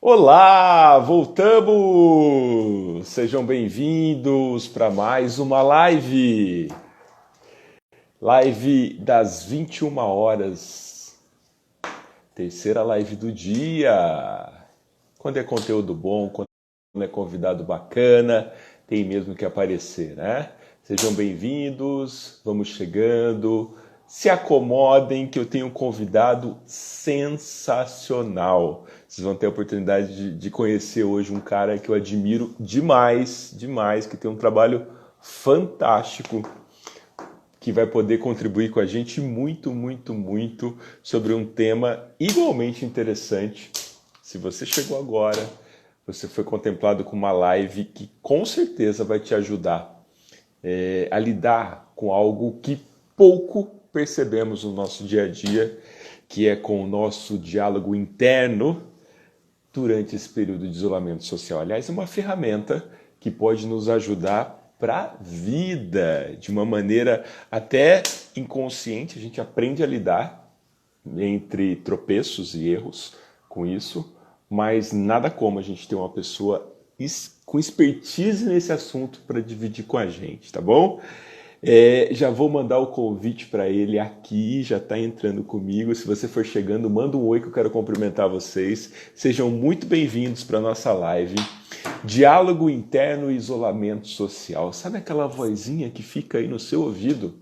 Olá, voltamos! Sejam bem-vindos para mais uma live. Live das 21 horas. Terceira live do dia. Quando é conteúdo bom, quando é convidado bacana, tem mesmo que aparecer, né? Sejam bem-vindos, vamos chegando. Se acomodem que eu tenho um convidado sensacional. Vocês vão ter a oportunidade de conhecer hoje um cara que eu admiro demais, demais, que tem um trabalho fantástico, que vai poder contribuir com a gente muito, muito, muito sobre um tema igualmente interessante. Se você chegou agora, você foi contemplado com uma live que com certeza vai te ajudar a lidar com algo que pouco percebemos no nosso dia a dia, que é com o nosso diálogo interno durante esse período de isolamento social. Aliás, é uma ferramenta que pode nos ajudar para a vida, de uma maneira até inconsciente. A gente aprende a lidar entre tropeços e erros com isso, mas nada como a gente ter uma pessoa com expertise nesse assunto para dividir com a gente, tá bom? Já vou mandar o convite para ele aqui, já está entrando comigo. Se você for chegando, manda um oi que eu quero cumprimentar vocês. Sejam muito bem-vindos para a nossa live. Diálogo interno e isolamento social. Sabe aquela vozinha que fica aí no seu ouvido?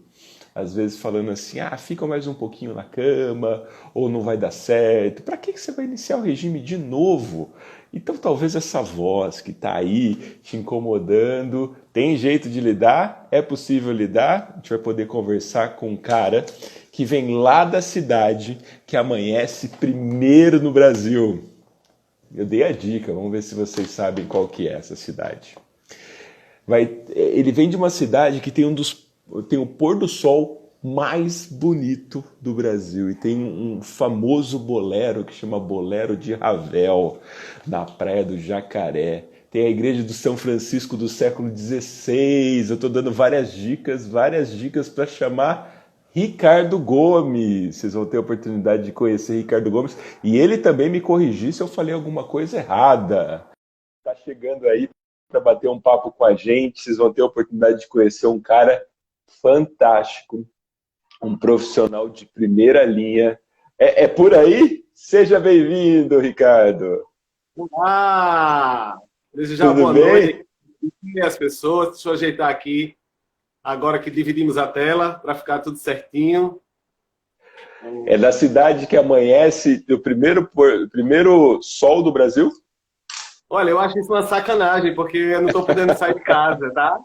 Às vezes falando assim, fica mais um pouquinho na cama, ou não vai dar certo. Para que você vai iniciar o regime de novo? Então talvez essa voz que está aí te incomodando, tem jeito de lidar? É possível lidar? A gente vai poder conversar com um cara que vem lá da cidade, que amanhece primeiro no Brasil. Eu dei a dica, vamos ver se vocês sabem qual que é essa cidade. Ele vem de uma cidade que tem tem o pôr do sol mais bonito do Brasil e tem um famoso bolero que chama Bolero de Ravel, na Praia do Jacaré. Tem a igreja do São Francisco do século XVI. Eu estou dando várias dicas para chamar Ricardo Gomes. Vocês vão ter a oportunidade de conhecer Ricardo Gomes e ele também me corrigir se eu falei alguma coisa errada. Está chegando aí para bater um papo com a gente. Vocês vão ter a oportunidade de conhecer um cara fantástico, um profissional de primeira linha. É por aí? Seja bem-vindo, Ricardo. Olá! Desejar Tudo boa bem? noite às pessoas. Deixa eu ajeitar aqui, agora que dividimos a tela, para ficar tudo certinho. É da cidade que amanhece o primeiro sol do Brasil? Olha, eu acho isso uma sacanagem, porque eu não estou podendo sair de casa, tá?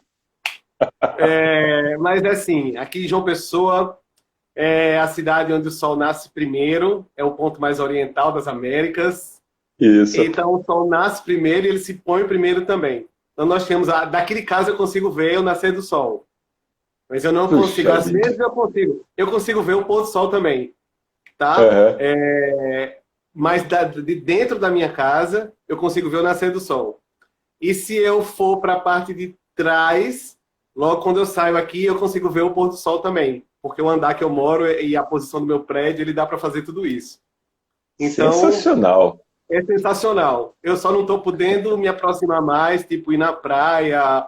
Mas é assim, aqui em João Pessoa é a cidade onde o sol nasce primeiro, é o ponto mais oriental das Américas. Isso. Então o sol nasce primeiro e ele se põe primeiro também. Então nós temos, daqui de casa eu consigo ver o nascer do sol. Mas eu não consigo, Puxa às vida. vezes eu consigo. Eu consigo ver o pôr do sol também, tá? Uhum. Mas de dentro da minha casa, eu consigo ver o nascer do sol. E se eu for para a parte de trás, logo quando eu saio aqui, eu consigo ver o pôr do sol também. Porque o andar que eu moro e a posição do meu prédio, ele dá para fazer tudo isso. Então, Sensacional. é sensacional. Eu só não estou podendo me aproximar mais, tipo ir na praia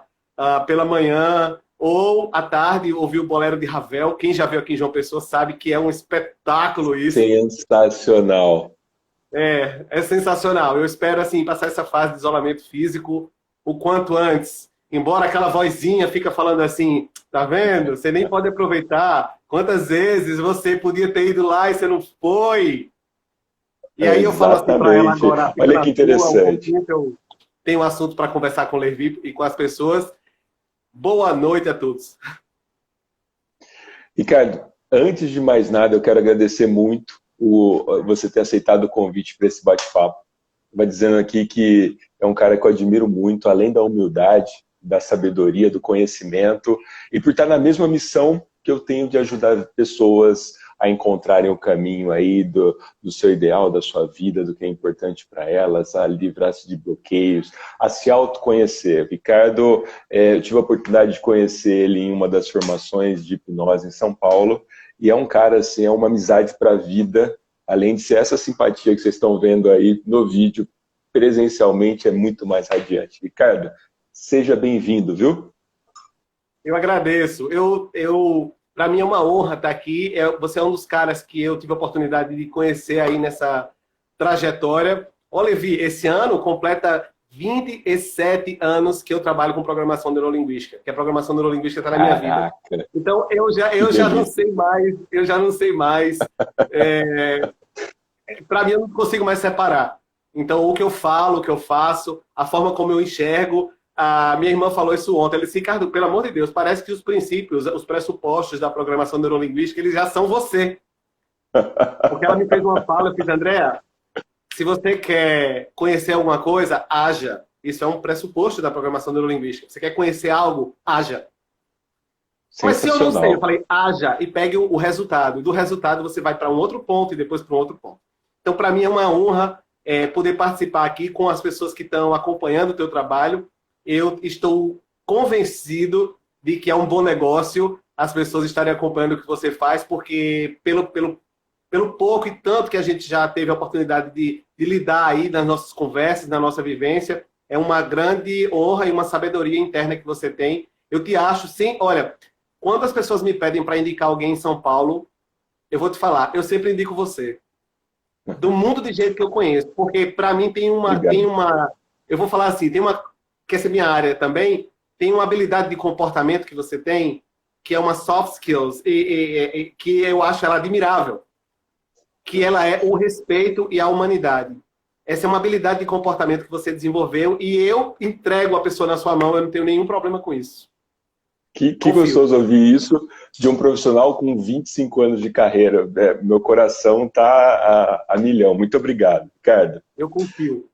pela manhã ou à tarde ouvir o Bolero de Ravel. Quem já viu aqui em João Pessoa sabe que é um espetáculo isso. Sensacional. É sensacional. Eu espero assim passar essa fase de isolamento físico o quanto antes. Embora aquela vozinha fica falando assim, tá vendo? Você nem pode aproveitar. Quantas vezes você podia ter ido lá e você não foi? E aí eu falo assim para ela Exatamente. agora, fica Olha na que tua, um interessante. pouquinho que eu tenho um assunto para conversar com o Levi e com as pessoas. Boa noite a todos. Ricardo, antes de mais nada, eu quero agradecer muito você ter aceitado o convite para esse bate-papo. Vai dizendo aqui que é um cara que eu admiro muito, além da humildade, da sabedoria, do conhecimento, e por estar na mesma missão que eu tenho de ajudar pessoas a encontrarem o caminho aí do seu ideal, da sua vida, do que é importante para elas, a livrar-se de bloqueios, a se autoconhecer. Ricardo, eu tive a oportunidade de conhecer ele em uma das formações de hipnose em São Paulo, e é um cara, assim, é uma amizade para a vida, além de ser essa simpatia que vocês estão vendo aí no vídeo. presencialmente é muito mais radiante. Ricardo, seja bem-vindo, viu? Eu agradeço. Para mim é uma honra estar aqui. Você é um dos caras que eu tive a oportunidade de conhecer aí nessa trajetória. Ô, Levi, esse ano completa 27 anos que eu trabalho com programação neurolinguística, que a programação neurolinguística está na minha vida. Então, eu já não sei mais. Para mim, eu não consigo mais separar. Então, o que eu falo, o que eu faço, a forma como eu enxergo. A minha irmã falou isso ontem. Ela disse, Ricardo, pelo amor de Deus, parece que os princípios, os pressupostos da programação neurolinguística, eles já são você. Porque ela me fez uma fala, eu fiz, Andréa, se você quer conhecer alguma coisa, haja. Isso é um pressuposto da programação neurolinguística. Você quer conhecer algo, haja. Mas se eu não sei, eu falei, haja e pegue o resultado. E do resultado você vai para um outro ponto e depois para um outro ponto. Então, para mim é uma honra poder participar aqui com as pessoas que estão acompanhando o teu trabalho. Eu estou convencido de que é um bom negócio as pessoas estarem acompanhando o que você faz, porque pelo pouco e tanto que a gente já teve a oportunidade de lidar aí nas nossas conversas, na nossa vivência, é uma grande honra e uma sabedoria interna que você tem. Eu te acho, sim, olha, quando as pessoas me pedem para indicar alguém em São Paulo, eu vou te falar, eu sempre indico você. Do mundo de jeito que eu conheço, porque para mim tem uma, eu vou falar assim, que essa é minha área também, tem uma habilidade de comportamento que você tem, que é uma soft skills, que eu acho ela admirável, que ela é o respeito e a humanidade. Essa é uma habilidade de comportamento que você desenvolveu e eu entrego a pessoa na sua mão, eu não tenho nenhum problema com isso. Que gostoso ouvir isso de um profissional com 25 anos de carreira. Meu coração está a milhão. Muito obrigado, Ricardo. Eu confio.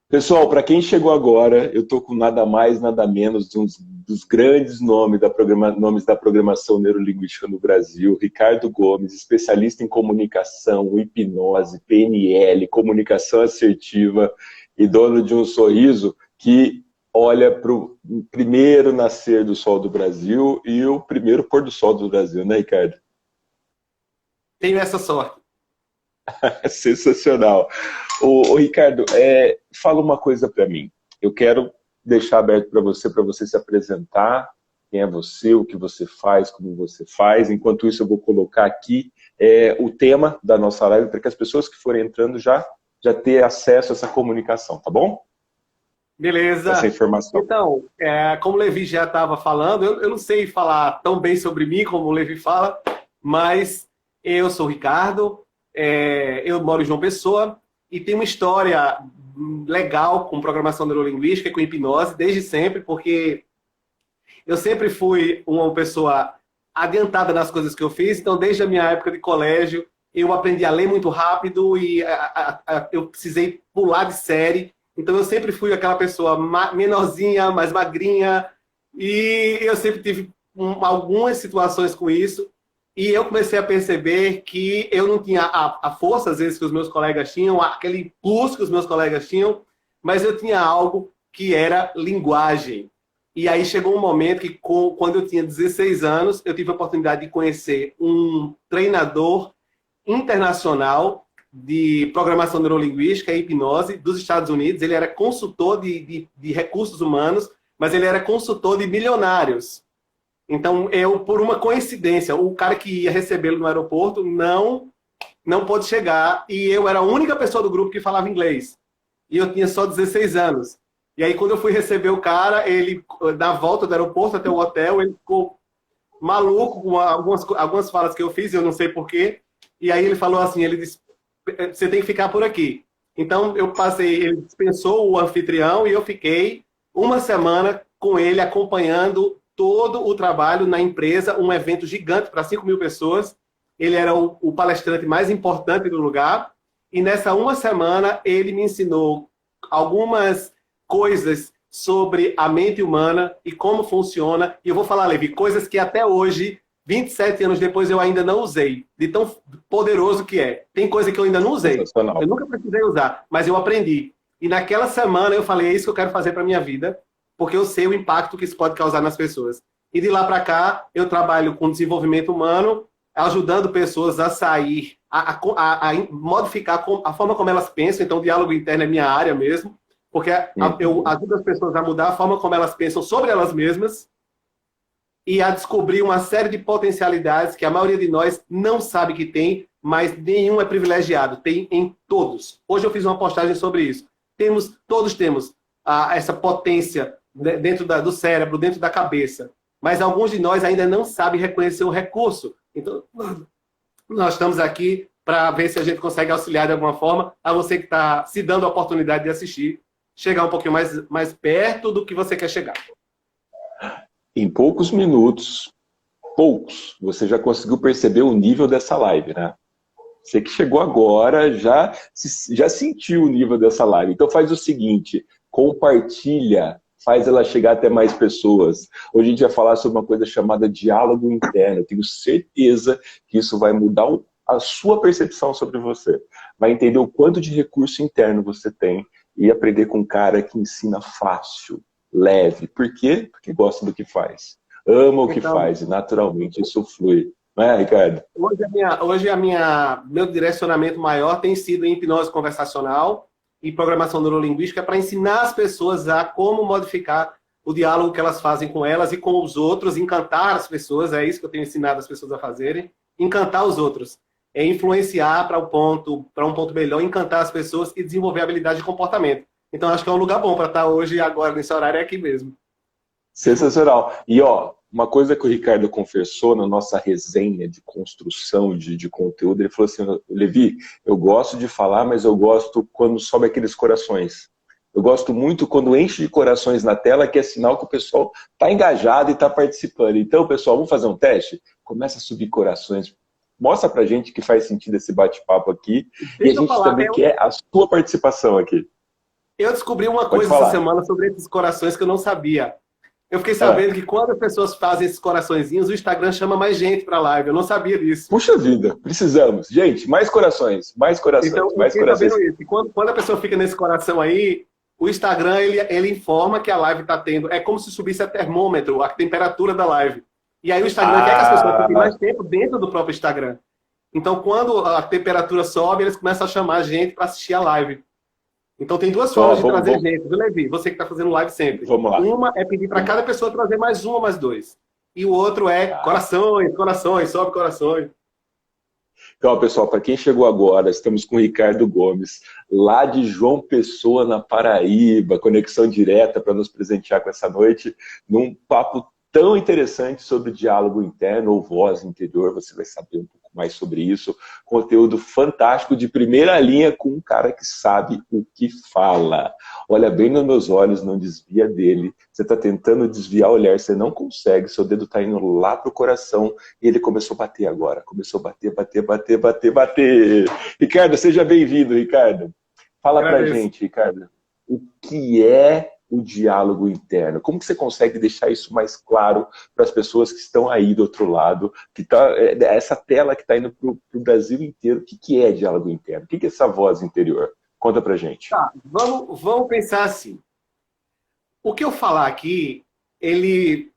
Pessoal, para quem chegou agora, eu estou com nada mais, nada menos de um dos grandes nomes da programação neurolinguística no Brasil, Ricardo Gomes, especialista em comunicação, hipnose, PNL, comunicação assertiva e dono de um sorriso que olha para o primeiro nascer do sol do Brasil e o primeiro pôr do sol do Brasil, né, Ricardo? Tenho essa sorte. Sensacional. Ô, Ricardo, fala uma coisa para mim. Eu quero deixar aberto para você se apresentar, quem é você, o que você faz, como você faz. Enquanto isso, eu vou colocar aqui o tema da nossa live para que as pessoas que forem entrando já tenham acesso a essa comunicação, tá bom? Beleza. Essa informação. Então, como o Levi já estava falando, eu não sei falar tão bem sobre mim como o Levi fala, mas eu sou o Ricardo, eu moro em João Pessoa e tenho uma história legal com programação neurolinguística e com hipnose desde sempre, porque eu sempre fui uma pessoa adiantada nas coisas que eu fiz, então desde a minha época de colégio eu aprendi a ler muito rápido e eu precisei pular de série. Então eu sempre fui aquela pessoa menorzinha, mais magrinha, e eu sempre tive algumas situações com isso, e eu comecei a perceber que eu não tinha a força, às vezes, que os meus colegas tinham, aquele plus que os meus colegas tinham, mas eu tinha algo que era linguagem. E aí chegou um momento que, quando eu tinha 16 anos, eu tive a oportunidade de conhecer um treinador internacional de programação neurolinguística e hipnose dos Estados Unidos. Ele era consultor de recursos humanos, mas ele era consultor de milionários. Então, por uma coincidência, o cara que ia recebê-lo no aeroporto não pôde chegar e eu era a única pessoa do grupo que falava inglês. E eu tinha só 16 anos. E aí, quando eu fui receber o cara, ele, na volta do aeroporto até o hotel, ele ficou maluco com algumas falas que eu fiz, eu não sei porquê. E aí ele falou assim, ele disse, você tem que ficar por aqui. Então, ele dispensou o anfitrião e eu fiquei uma semana com ele acompanhando todo o trabalho na empresa, um evento gigante para 5.000 pessoas. Ele era o palestrante mais importante do lugar. E nessa uma semana, ele me ensinou algumas coisas sobre a mente humana e como funciona. E eu vou falar, Levi, coisas que até hoje, 27 anos depois, eu ainda não usei, de tão poderoso que é. Tem coisa que eu ainda não usei. Eu nunca precisei usar, mas eu aprendi. E naquela semana eu falei, é isso que eu quero fazer para minha vida, porque eu sei o impacto que isso pode causar nas pessoas. E de lá para cá, eu trabalho com desenvolvimento humano, ajudando pessoas a sair a modificar a forma como elas pensam. Então, o diálogo interno é minha área mesmo, porque eu ajudo as pessoas a mudar a forma como elas pensam sobre elas mesmas e a descobrir uma série de potencialidades que a maioria de nós não sabe que tem, mas nenhum é privilegiado. Tem em todos. Hoje eu fiz uma postagem sobre isso. Todos temos essa potência dentro do cérebro, dentro da cabeça. Mas alguns de nós ainda não sabem reconhecer o recurso. Então, nós estamos aqui para ver se a gente consegue auxiliar de alguma forma a você que está se dando a oportunidade de assistir, chegar um pouquinho mais perto do que você quer chegar. Em poucos minutos, você já conseguiu perceber o nível dessa live, né? Você que chegou agora já sentiu o nível dessa live. Então faz o seguinte, compartilha, faz ela chegar até mais pessoas. Hoje a gente vai falar sobre uma coisa chamada diálogo interno. Eu tenho certeza que isso vai mudar a sua percepção sobre você. Vai entender o quanto de recurso interno você tem e aprender com um cara que ensina fácil, leve. Por quê? Porque gosta do que faz. Ama o que faz e naturalmente isso flui. Não é, Ricardo? Hoje meu direcionamento maior tem sido em hipnose conversacional e programação neurolinguística para ensinar as pessoas a como modificar o diálogo que elas fazem com elas e com os outros, encantar as pessoas. É isso que eu tenho ensinado as pessoas a fazerem, encantar os outros. É influenciar para um ponto melhor, encantar as pessoas e desenvolver habilidade de comportamento. Então acho que é um lugar bom para estar hoje e agora nesse horário é aqui mesmo. Sensacional. E ó, uma coisa que o Ricardo confessou na nossa resenha de construção de conteúdo, ele falou assim, Levi, eu gosto de falar, mas eu gosto quando sobe aqueles corações. Eu gosto muito quando enche de corações na tela, que é sinal que o pessoal está engajado e está participando. Então, pessoal, vamos fazer um teste? Começa a subir corações. Mostra pra gente que faz sentido esse bate-papo aqui. E a gente também quer a sua participação aqui. Eu descobri uma coisa essa semana sobre esses corações que eu não sabia. Eu fiquei sabendo que quando as pessoas fazem esses coraçõezinhos, o Instagram chama mais gente para a live. Eu não sabia disso. Puxa vida, precisamos. Gente, mais corações, mais corações, então, mais corações. Sabendo isso. Quando a pessoa fica nesse coração aí, o Instagram ele informa que a live está tendo... É como se subisse a termômetro, a temperatura da live. E aí o Instagram quer que as pessoas fiquem mais tempo dentro do próprio Instagram. Então, quando a temperatura sobe, eles começam a chamar a gente para assistir a live. Então tem duas formas de trazer gente, viu, Levi? Você que está fazendo live sempre. Vamos lá. Uma é pedir para cada pessoa trazer mais uma, mais dois. E o outro é corações, sobe corações. Então, pessoal, para quem chegou agora, estamos com o Ricardo Gomes, lá de João Pessoa, na Paraíba, conexão direta para nos presentear com essa noite, num papo tão interessante sobre diálogo interno ou voz interior. Você vai saber um pouco mais sobre isso. Conteúdo fantástico de primeira linha com um cara que sabe o que fala. Olha bem nos meus olhos, não desvia dele. Você está tentando desviar o olhar, você não consegue. Seu dedo está indo lá pro coração e ele começou a bater agora. Começou a bater. Ricardo, seja bem-vindo, Ricardo. Fala pra gente, Ricardo, o que é o diálogo interno? Como que você consegue deixar isso mais claro para as pessoas que estão aí do outro lado, que tá, essa tela que está indo para o Brasil inteiro? O que é diálogo interno? O que é essa voz interior? Conta pra gente. Tá, vamos pensar assim. O que eu falar aqui, ele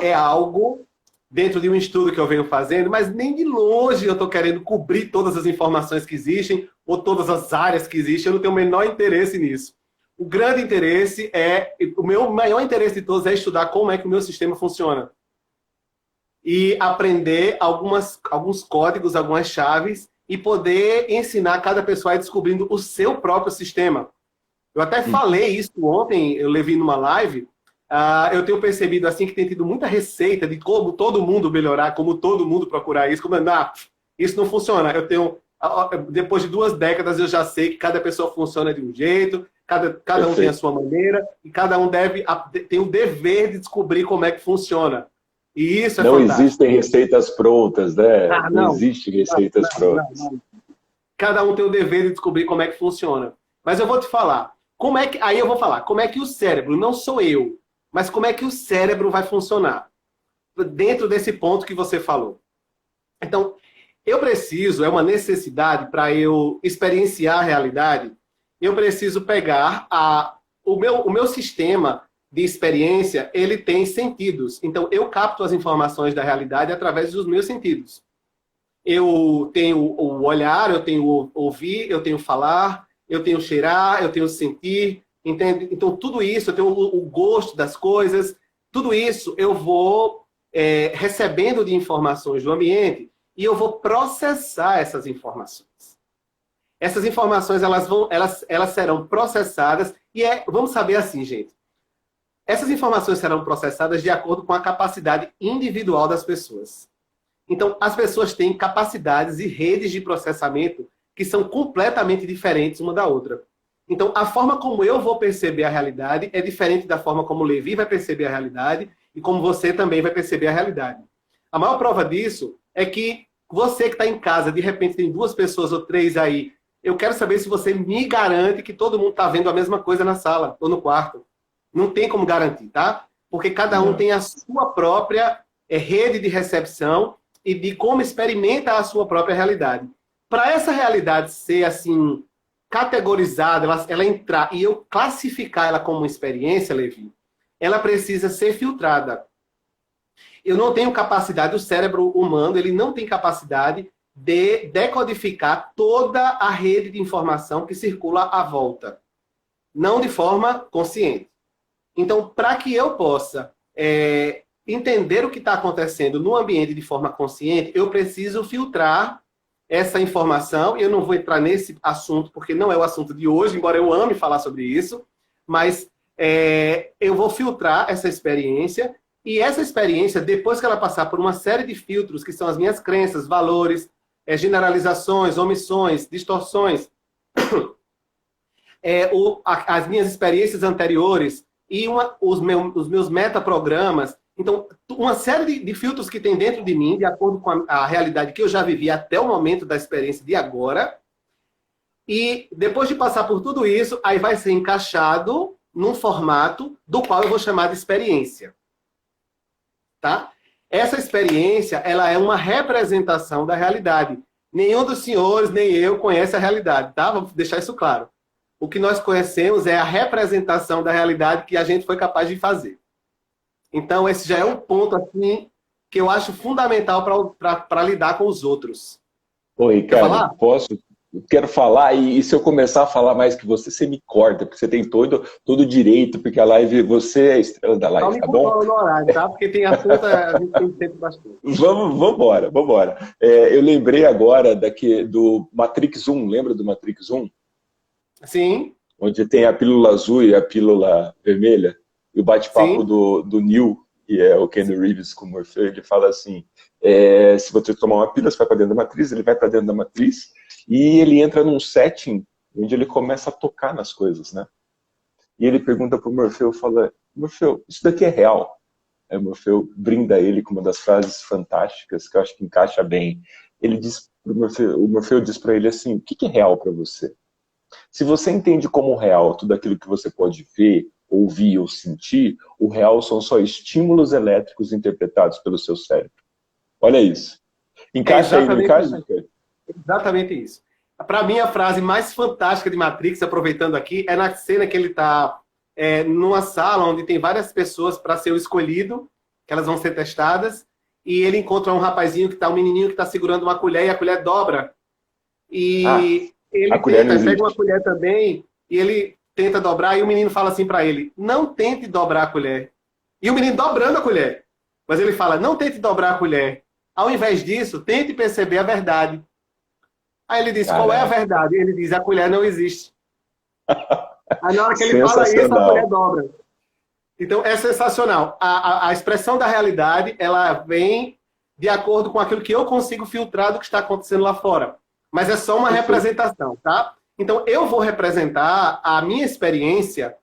é algo dentro de um estudo que eu venho fazendo, mas nem de longe eu estou querendo cobrir todas as informações que existem ou todas as áreas que existem. Eu não tenho o menor interesse nisso. O grande interesse o meu maior interesse de todos é estudar como é que o meu sistema funciona. E aprender alguns códigos, algumas chaves, e poder ensinar cada pessoa a ir descobrindo o seu próprio sistema. Eu até falei isso ontem, eu levei numa live, eu tenho percebido assim que tem tido muita receita de como todo mundo melhorar, como todo mundo procurar isso, isso não funciona. Depois de 2 décadas eu já sei que cada pessoa funciona de um jeito, cada um tem a sua maneira, e cada um tem o dever de descobrir como é que funciona. E isso é fantástico. Não existem receitas prontas, né? Não existem receitas prontas. Não. Cada um tem o dever de descobrir como é que funciona. Mas eu vou te falar, aí eu vou falar, como é que o cérebro, não sou eu, mas como é que o cérebro vai funcionar? Dentro desse ponto que você falou. Então, é uma necessidade para eu experienciar a realidade, eu preciso pegar o meu sistema de experiência, ele tem sentidos. Então, eu capto as informações da realidade através dos meus sentidos. eu tenho o olhar, eu tenho o ouvir, eu tenho o falar, eu tenho o cheirar, eu tenho o sentir, entende? Então, tudo isso, eu tenho o gosto das coisas, tudo isso eu vou recebendo de informações do ambiente e eu vou processar essas informações. Essas informações, elas serão processadas e vamos saber assim, gente, essas informações serão processadas de acordo com a capacidade individual das pessoas. Então, as pessoas têm capacidades e redes de processamento que são completamente diferentes uma da outra. Então, a forma como eu vou perceber a realidade é diferente da forma como o Levi vai perceber a realidade e como você também vai perceber a realidade. A maior prova disso é que você que está em casa, de repente tem 2 pessoas ou 3 aí, eu quero saber se você me garante que todo mundo está vendo a mesma coisa na sala ou no quarto. Não tem como garantir, tá? Porque cada um tem a sua própria rede de recepção e de como experimenta a sua própria realidade. Para essa realidade ser assim categorizada, ela entrar e eu classificar ela como uma experiência, Levi, ela precisa ser filtrada. Eu não tenho capacidade, o cérebro humano, ele não tem capacidade de decodificar toda a rede de informação que circula à volta. Não de forma consciente. Então, para que eu possa entender o que está acontecendo no ambiente de forma consciente, eu preciso filtrar essa informação. Eu não vou entrar nesse assunto, porque não é o assunto de hoje, embora eu ame falar sobre isso, mas eu vou filtrar essa experiência, e essa experiência, depois que ela passar por uma série de filtros, que são as minhas crenças, valores, generalizações, omissões, distorções, as minhas experiências anteriores e os meus metaprogramas. Então, uma série de filtros que tem dentro de mim, de acordo com a realidade que eu já vivi até o momento da experiência de agora. E depois de passar por tudo isso, aí vai ser encaixado num formato do qual eu vou chamar de experiência. Tá? Essa experiência, ela é uma representação da realidade. Nenhum dos senhores, nem eu, conhece a realidade, tá? Vamos deixar isso claro. O que nós conhecemos é a representação da realidade que a gente foi capaz de fazer. Então, esse já é um ponto assim, que eu acho fundamental para lidar com os outros. Ô, Ricardo, posso? Eu quero falar, e se eu começar a falar mais que você me corta, porque você tem todo o direito, porque a live, você é a estrela da live, tá bom? No horário, tá? Porque tem assunto, a gente tem tempo bastante. Vambora. Eu lembrei agora do Matrix 1, lembra do Matrix 1? Sim. Onde tem a pílula azul e a pílula vermelha, e o bate-papo do Neo, que é o Ken Reeves com o Morfeu, ele fala assim, se você tomar uma pílula, você vai para dentro da matriz, ele vai para dentro da matriz, e ele entra num setting onde ele começa a tocar nas coisas, né? E ele pergunta pro Morfeu, fala, Morfeu, isso daqui é real? Aí o Morfeu brinda ele com uma das frases fantásticas, que eu acho que encaixa bem. Ele diz pro Morfeu, o Morfeu diz para ele assim, o que é real para você? Se você entende como real tudo aquilo que você pode ver, ouvir ou sentir, o real são só estímulos elétricos interpretados pelo seu cérebro. Olha isso. Encaixa aí, não encaixa? Exatamente isso. Para mim, a frase mais fantástica de Matrix, aproveitando aqui, é na cena que ele está numa sala onde tem várias pessoas para ser o escolhido, que elas vão ser testadas, e ele encontra um rapazinho, um menininho que está segurando uma colher, e a colher dobra. E ele pega uma colher também, e ele tenta dobrar, e o menino fala assim para ele, não tente dobrar a colher. E o menino dobrando a colher. Mas ele fala, não tente dobrar a colher. Ao invés disso, tente perceber a verdade. Aí ele diz, qual é a verdade? Ele diz, a colher não existe. Aí na hora que ele fala isso, a colher dobra. Então, é sensacional. A expressão da realidade, ela vem de acordo com aquilo que eu consigo filtrar do que está acontecendo lá fora. Mas é só uma representação, tá? Então, eu vou representar a minha experiência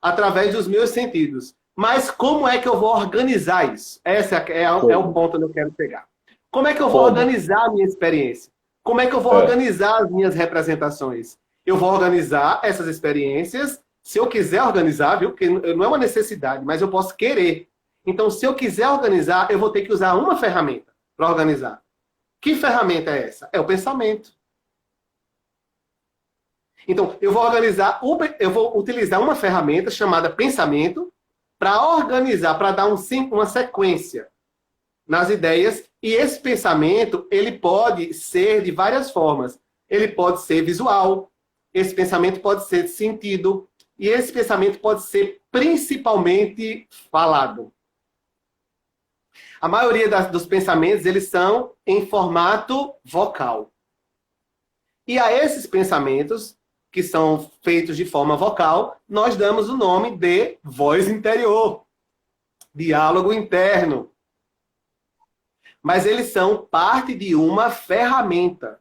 através dos meus sentidos. Mas como é que eu vou organizar isso? Esse é o ponto onde eu quero pegar. Como é que eu vou organizar a minha experiência? Como é que eu vou organizar as minhas representações? Eu vou organizar essas experiências, se eu quiser organizar, viu? Porque não é uma necessidade, mas eu posso querer. Então, se eu quiser organizar, eu vou ter que usar uma ferramenta para organizar. Que ferramenta é essa? É o pensamento. Então, eu vou utilizar uma ferramenta chamada pensamento para organizar, para dar uma sequência. nas ideias, e esse pensamento, ele pode ser de várias formas. Ele pode ser visual, esse pensamento pode ser de sentido, e esse pensamento pode ser principalmente falado. A maioria dos pensamentos, eles são em formato vocal. E a esses pensamentos, que são feitos de forma vocal, nós damos o nome de voz interior, diálogo interno. Mas eles são parte de uma ferramenta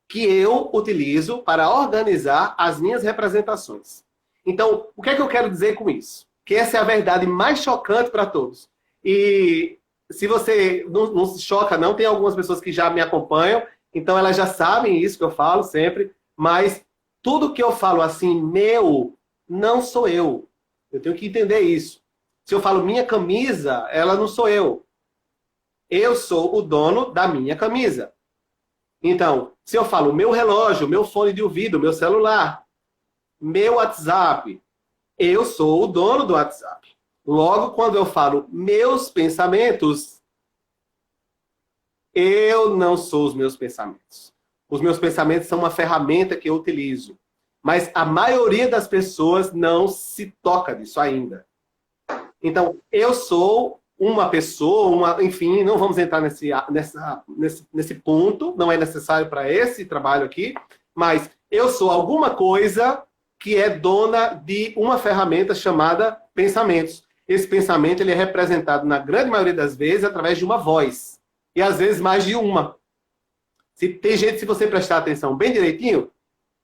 que eu utilizo para organizar as minhas representações. Então, o que é que eu quero dizer com isso? Que essa é a verdade mais chocante para todos. E se você não se choca, não, tem algumas pessoas que já me acompanham, então elas já sabem isso que eu falo sempre, mas tudo que eu falo assim, meu, não sou eu. Eu tenho que entender isso. Se eu falo minha camisa, ela não sou eu. Eu sou o dono da minha camisa. Então, se eu falo meu relógio, meu fone de ouvido, meu celular, meu WhatsApp, eu sou o dono do WhatsApp. Logo, quando eu falo meus pensamentos, eu não sou os meus pensamentos. Os meus pensamentos são uma ferramenta que eu utilizo. Mas a maioria das pessoas não se toca disso ainda. Então, eu sou uma pessoa, enfim, não vamos entrar nesse ponto, não é necessário para esse trabalho aqui, mas eu sou alguma coisa que é dona de uma ferramenta chamada pensamentos. Esse pensamento ele é representado, na grande maioria das vezes, através de uma voz. E às vezes mais de uma. Tem gente, se você prestar atenção bem direitinho,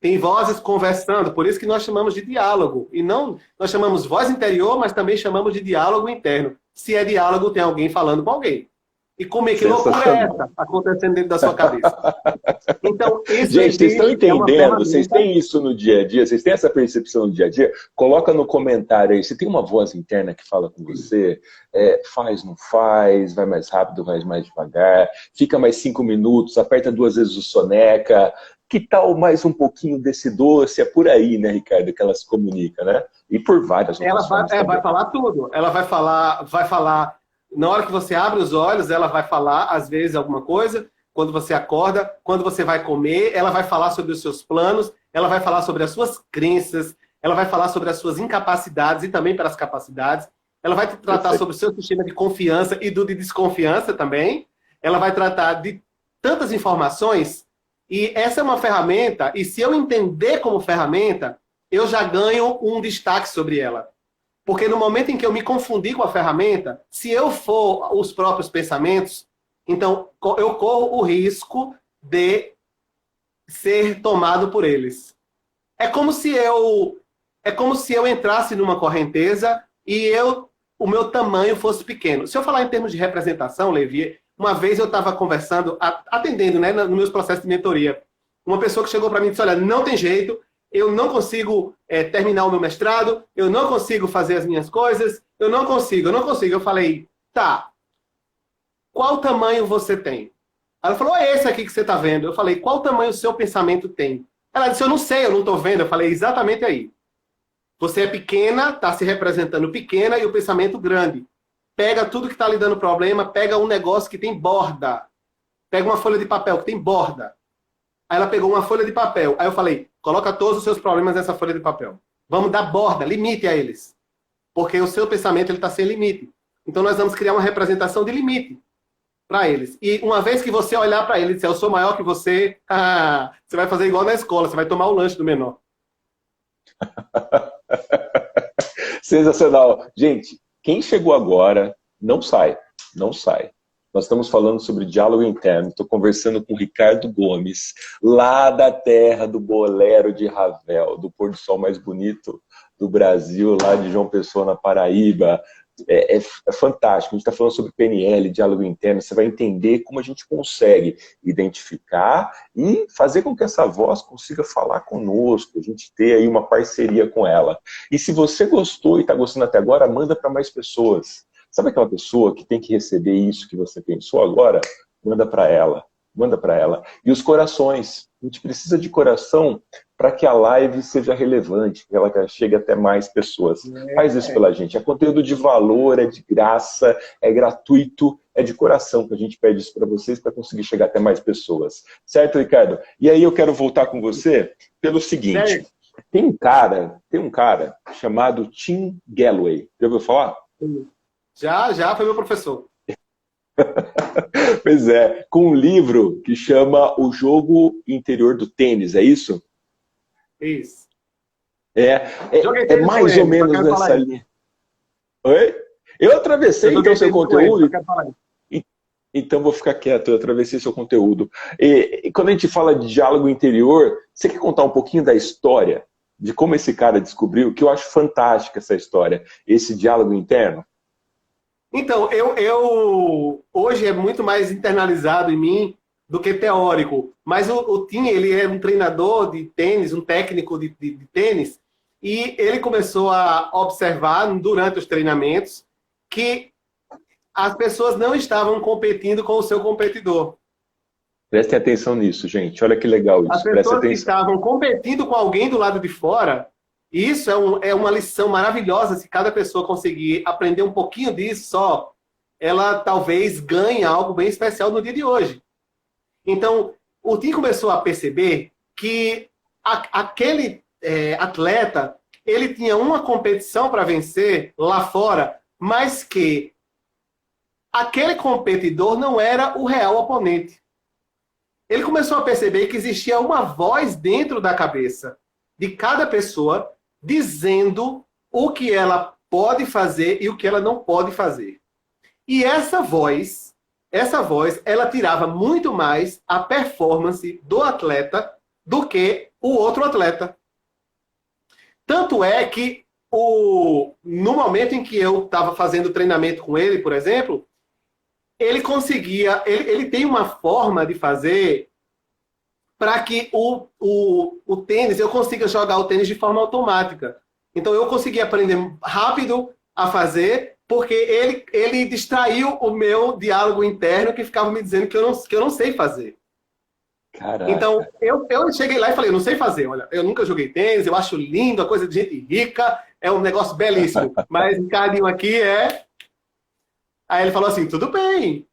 tem vozes conversando, por isso que nós chamamos de diálogo. E não, nós chamamos voz interior, mas também chamamos de diálogo interno. Se é diálogo, tem alguém falando com alguém. E como é que loucura é essa acontecendo dentro da sua cabeça? Então, gente, vocês estão entendendo? Vocês têm isso no dia a dia? Vocês têm essa percepção no dia a dia? Coloca no comentário aí. Se tem uma voz interna que fala com você, faz, não faz, vai mais rápido, vai mais devagar, fica mais 5 minutos, aperta 2 vezes o soneca. Que tal mais um pouquinho desse doce? É por aí, né, Ricardo, que ela se comunica, né? E por várias outras formas. Ela vai falar tudo. Ela vai falar. Na hora que você abre os olhos, ela vai falar, às vezes, alguma coisa. Quando você acorda, quando você vai comer, ela vai falar sobre os seus planos, ela vai falar sobre as suas crenças, ela vai falar sobre as suas incapacidades e também para as capacidades. Ela vai tratar sobre o seu sistema de confiança e do de desconfiança também. Ela vai tratar de tantas informações. E essa é uma ferramenta, e se eu entender como ferramenta, eu já ganho um destaque sobre ela. Porque no momento em que eu me confundir com a ferramenta, se eu for os próprios pensamentos, então eu corro o risco de ser tomado por eles. É como se eu entrasse numa correnteza e o meu tamanho fosse pequeno. Se eu falar em termos de representação, Levi, uma vez eu estava conversando, atendendo, né, nos meus processos de mentoria, uma pessoa que chegou para mim e disse, olha, não tem jeito, eu não consigo terminar o meu mestrado, eu não consigo fazer as minhas coisas, eu não consigo. Eu falei, tá, qual tamanho você tem? Ela falou, é esse aqui que você está vendo. Eu falei, qual tamanho o seu pensamento tem? Ela disse, eu não sei, eu não estou vendo. Eu falei, exatamente aí. Você é pequena, está se representando pequena e o pensamento grande. Pega tudo que está lhe dando problema, pega um negócio que tem borda. Pega uma folha de papel que tem borda. Aí ela pegou uma folha de papel. Aí eu falei, coloca todos os seus problemas nessa folha de papel. Vamos dar borda, limite a eles. Porque o seu pensamento está sem limite. Então nós vamos criar uma representação de limite para eles. E uma vez que você olhar para ele e disser, eu sou maior que você, você vai fazer igual na escola, você vai tomar o lanche do menor. Sensacional. Gente, quem chegou agora, não sai, não sai. Nós estamos falando sobre diálogo interno. Estou conversando com o Ricardo Gomes, lá da terra do bolero de Ravel, do pôr do sol mais bonito do Brasil, lá de João Pessoa, na Paraíba. É fantástico. A gente está falando sobre PNL, diálogo interno. Você vai entender como a gente consegue identificar e fazer com que essa voz consiga falar conosco, a gente ter aí uma parceria com ela. E se você gostou e está gostando até agora, manda para mais pessoas. Sabe aquela pessoa que tem que receber isso que você pensou agora? Manda para ela. Manda para ela. E os corações. A gente precisa de coração para que a live seja relevante, que ela chegue até mais pessoas. Faz isso pela gente. É conteúdo de valor, é de graça, é gratuito, é de coração que a gente pede isso para vocês para conseguir chegar até mais pessoas. Certo, Ricardo? E aí eu quero voltar com você pelo seguinte. Tem um cara chamado Tim Galloway. Já ouviu falar? Já foi meu professor. Pois é, com um livro que chama O Jogo Interior do Tênis, é isso? Isso. É mais ou menos nessa linha. Oi? Eu atravessei então seu conteúdo. Então vou ficar quieto, eu atravessei seu conteúdo. E quando a gente fala de diálogo interior, você quer contar um pouquinho da história? De como esse cara descobriu, que eu acho fantástica essa história, esse diálogo interno? Então, eu hoje é muito mais internalizado em mim do que teórico. Mas o Tim, ele é um treinador de tênis, um técnico de tênis, e ele começou a observar durante os treinamentos que as pessoas não estavam competindo com o seu competidor. Prestem atenção nisso, gente. Olha que legal isso. As pessoas que estavam competindo com alguém do lado de fora, isso é uma lição maravilhosa. Se cada pessoa conseguir aprender um pouquinho disso só, ela talvez ganhe algo bem especial no dia de hoje. Então, o Tim começou a perceber que aquele atleta, ele tinha uma competição para vencer lá fora, mas que aquele competidor não era o real oponente. Ele começou a perceber que existia uma voz dentro da cabeça de cada pessoa dizendo o que ela pode fazer e o que ela não pode fazer. E essa voz, ela tirava muito mais a performance do atleta do que o outro atleta. Tanto é que no momento em que eu estava fazendo treinamento com ele, por exemplo, ele conseguia, ele tem uma forma de fazer para que o tênis, eu consiga jogar o tênis de forma automática. Então eu consegui aprender rápido a fazer, porque ele distraiu o meu diálogo interno que ficava me dizendo que eu não sei fazer. Caraca. Então eu cheguei lá e falei, eu não sei fazer, olha, eu nunca joguei tênis, eu acho lindo, a coisa de gente rica, é um negócio belíssimo, mas um cadinho aqui é... Aí ele falou assim, tudo bem,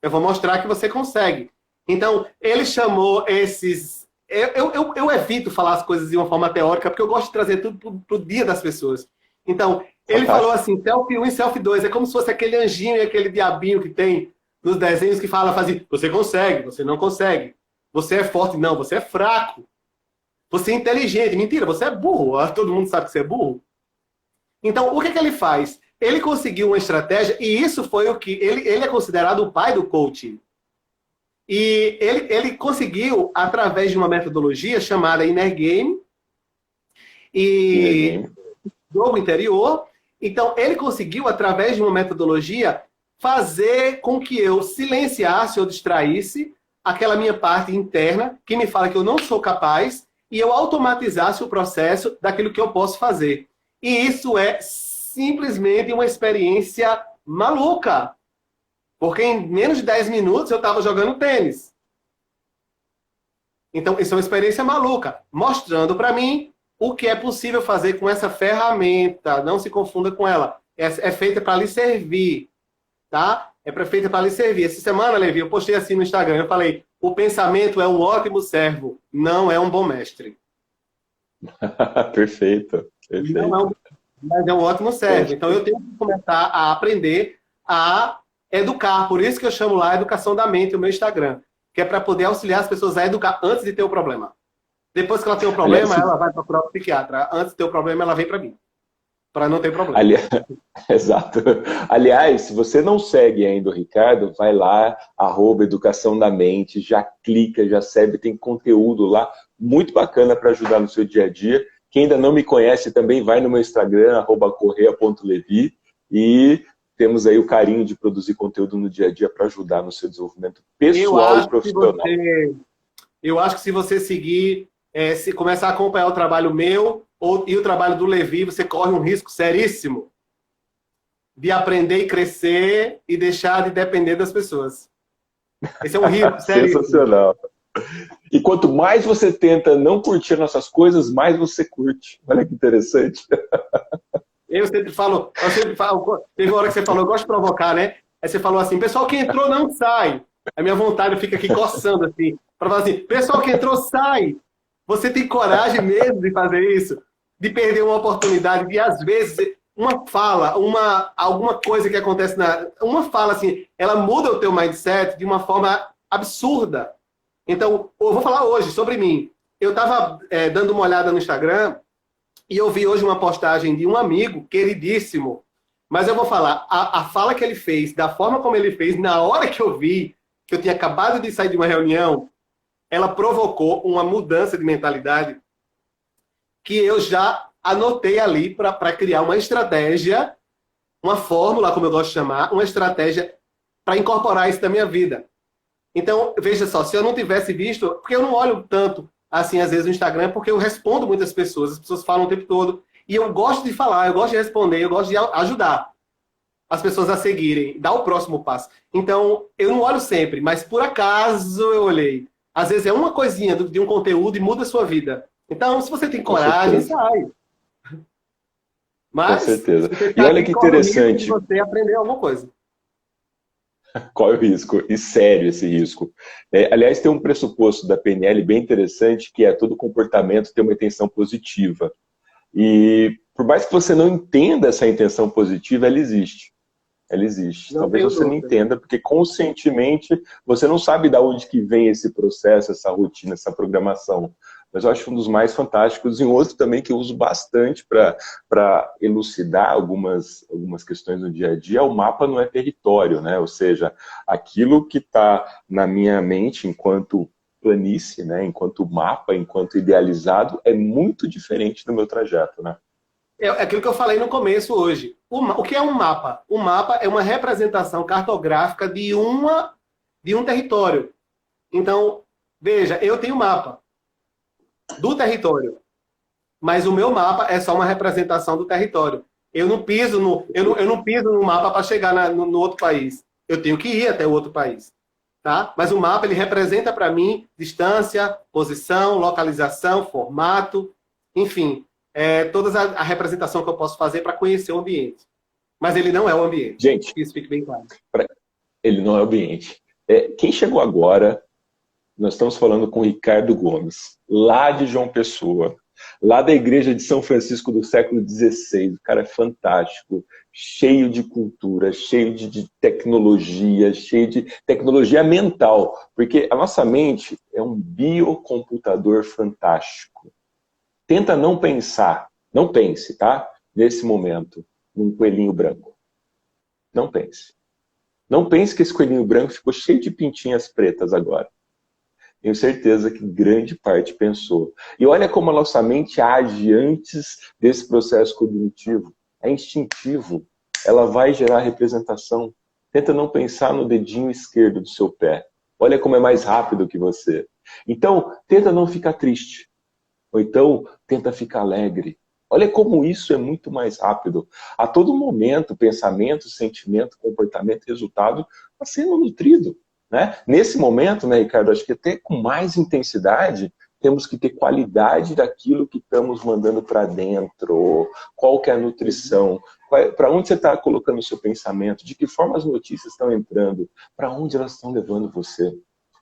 eu vou mostrar que você consegue. Então, ele chamou esses... Eu evito falar as coisas de uma forma teórica, porque eu gosto de trazer tudo para o dia das pessoas. Então, ele falou assim, selfie 1 e selfie 2, é como se fosse aquele anjinho e aquele diabinho que tem nos desenhos que fala assim, você consegue, você não consegue. Você é forte, não, você é fraco. Você é inteligente, mentira, você é burro. Todo mundo sabe que você é burro. Então, o que ele faz? Ele conseguiu uma estratégia, e isso foi o que... Ele é considerado o pai do coaching. E ele conseguiu, através de uma metodologia chamada Inner Game, e jogo interior. Então, ele conseguiu, através de uma metodologia, fazer com que eu silenciasse ou distraísse aquela minha parte interna, que me fala que eu não sou capaz, e eu automatizasse o processo daquilo que eu posso fazer. E isso é simplesmente uma experiência maluca. Porque em menos de 10 minutos eu estava jogando tênis. Então, isso é uma experiência maluca, mostrando para mim o que é possível fazer com essa ferramenta. Não se confunda com ela. É feita para lhe servir, tá? É feita para lhe servir. Essa semana, Levi, eu postei assim no Instagram, eu falei, o pensamento é um ótimo servo, não é um bom mestre. Perfeito. Não, mas é um ótimo servo. Então, eu tenho que começar a aprender a educar. Por isso que eu chamo lá Educação da Mente, o meu Instagram. Que é para poder auxiliar as pessoas a educar antes de ter o problema. Depois que ela tem o problema, ela vai para o próprio psiquiatra. Antes de ter o problema, ela vem para mim. Para não ter problema. Exato. Aliás, se você não segue ainda o Ricardo, vai lá, @Educação da Mente, já clica, já segue, tem conteúdo lá muito bacana para ajudar no seu dia a dia. Quem ainda não me conhece também vai no meu Instagram, @correa.levi, e temos aí o carinho de produzir conteúdo no dia a dia para ajudar no seu desenvolvimento pessoal e profissional. Eu acho que se você seguir, se começar a acompanhar o trabalho meu e o trabalho do Levi, você corre um risco seríssimo de aprender e crescer e deixar de depender das pessoas. Esse é um risco seríssimo. Sensacional. E quanto mais você tenta não curtir nossas coisas, mais você curte. Olha que interessante. Eu sempre falo, teve uma hora que você falou, eu gosto de provocar, né? Aí você falou assim, pessoal que entrou não sai. A minha vontade fica aqui coçando assim, para falar assim, pessoal que entrou sai. Você tem coragem mesmo de fazer isso? De perder uma oportunidade, de às vezes uma fala, alguma coisa que acontece uma fala assim, ela muda o teu mindset de uma forma absurda. Então, eu vou falar hoje sobre mim. Eu estava dando uma olhada no Instagram e eu vi hoje uma postagem de um amigo queridíssimo. Mas eu vou falar, a fala que ele fez, da forma como ele fez, na hora que eu vi, que eu tinha acabado de sair de uma reunião, ela provocou uma mudança de mentalidade que eu já anotei ali para criar uma estratégia, uma fórmula, como eu gosto de chamar, uma estratégia para incorporar isso na minha vida. Então, veja só, se eu não tivesse visto, porque eu não olho tanto, assim, às vezes no Instagram, porque eu respondo muitas pessoas, as pessoas falam o tempo todo, e eu gosto de falar, eu gosto de responder, eu gosto de ajudar as pessoas a seguirem, dar o próximo passo. Então, eu não olho sempre, mas por acaso eu olhei. Às vezes é uma coisinha de um conteúdo e muda a sua vida. Então, se você tem coragem, sai. Mas, Com certeza. você E tá olha aqui, que corre o risco de interessante. você aprender alguma coisa. Qual é o risco? E sério esse risco. Aliás, tem um pressuposto da PNL bem interessante, que é todo comportamento ter uma intenção positiva. E por mais que você não entenda essa intenção positiva, ela existe. Ela existe. Não Talvez tenho você não dúvida. entenda, porque conscientemente você não sabe de onde que vem esse processo, essa rotina, essa programação. Mas eu acho um dos mais fantásticos, e um outro também que eu uso bastante para elucidar algumas questões no dia a dia, é o mapa não é território, né? Ou seja, aquilo que está na minha mente enquanto planície, né? Enquanto mapa, enquanto idealizado, é muito diferente do meu trajeto, né? É aquilo que eu falei no começo hoje. O que é um mapa? O mapa é uma representação cartográfica de um território. Então, veja, eu tenho mapa do território, mas o meu mapa é só uma representação do território. Eu não piso no mapa para chegar no outro país. Eu tenho que ir até o outro país. Tá? Mas o mapa ele representa para mim distância, posição, localização, formato, enfim, toda a representação que eu posso fazer para conhecer o ambiente. Mas ele não é o ambiente. Gente, Que isso fique bem claro. ele não é o ambiente. Quem chegou agora, nós estamos falando com o Ricardo Gomes, lá de João Pessoa, lá da igreja de São Francisco do século XVI. O cara é fantástico, cheio de cultura, cheio de tecnologia, cheio de tecnologia mental, porque a nossa mente é um biocomputador fantástico. Tenta não pensar, não pense, tá? Nesse momento, num coelhinho branco. Não pense. Não pense que esse coelhinho branco ficou cheio de pintinhas pretas agora. Tenho certeza que grande parte pensou. E olha como a nossa mente age antes desse processo cognitivo. É instintivo. Ela vai gerar representação. Tenta não pensar no dedinho esquerdo do seu pé. Olha como é mais rápido que você. Então, tenta não ficar triste. Ou então, tenta ficar alegre. Olha como isso é muito mais rápido. A todo momento, pensamento, sentimento, comportamento, resultado está sendo nutrido. Né? Nesse momento, né, Ricardo, acho que até com mais intensidade, temos que ter qualidade daquilo que estamos mandando para dentro. Qual que é a nutrição? Para onde você está colocando o seu pensamento? De que forma as notícias estão entrando? Para onde elas estão levando você?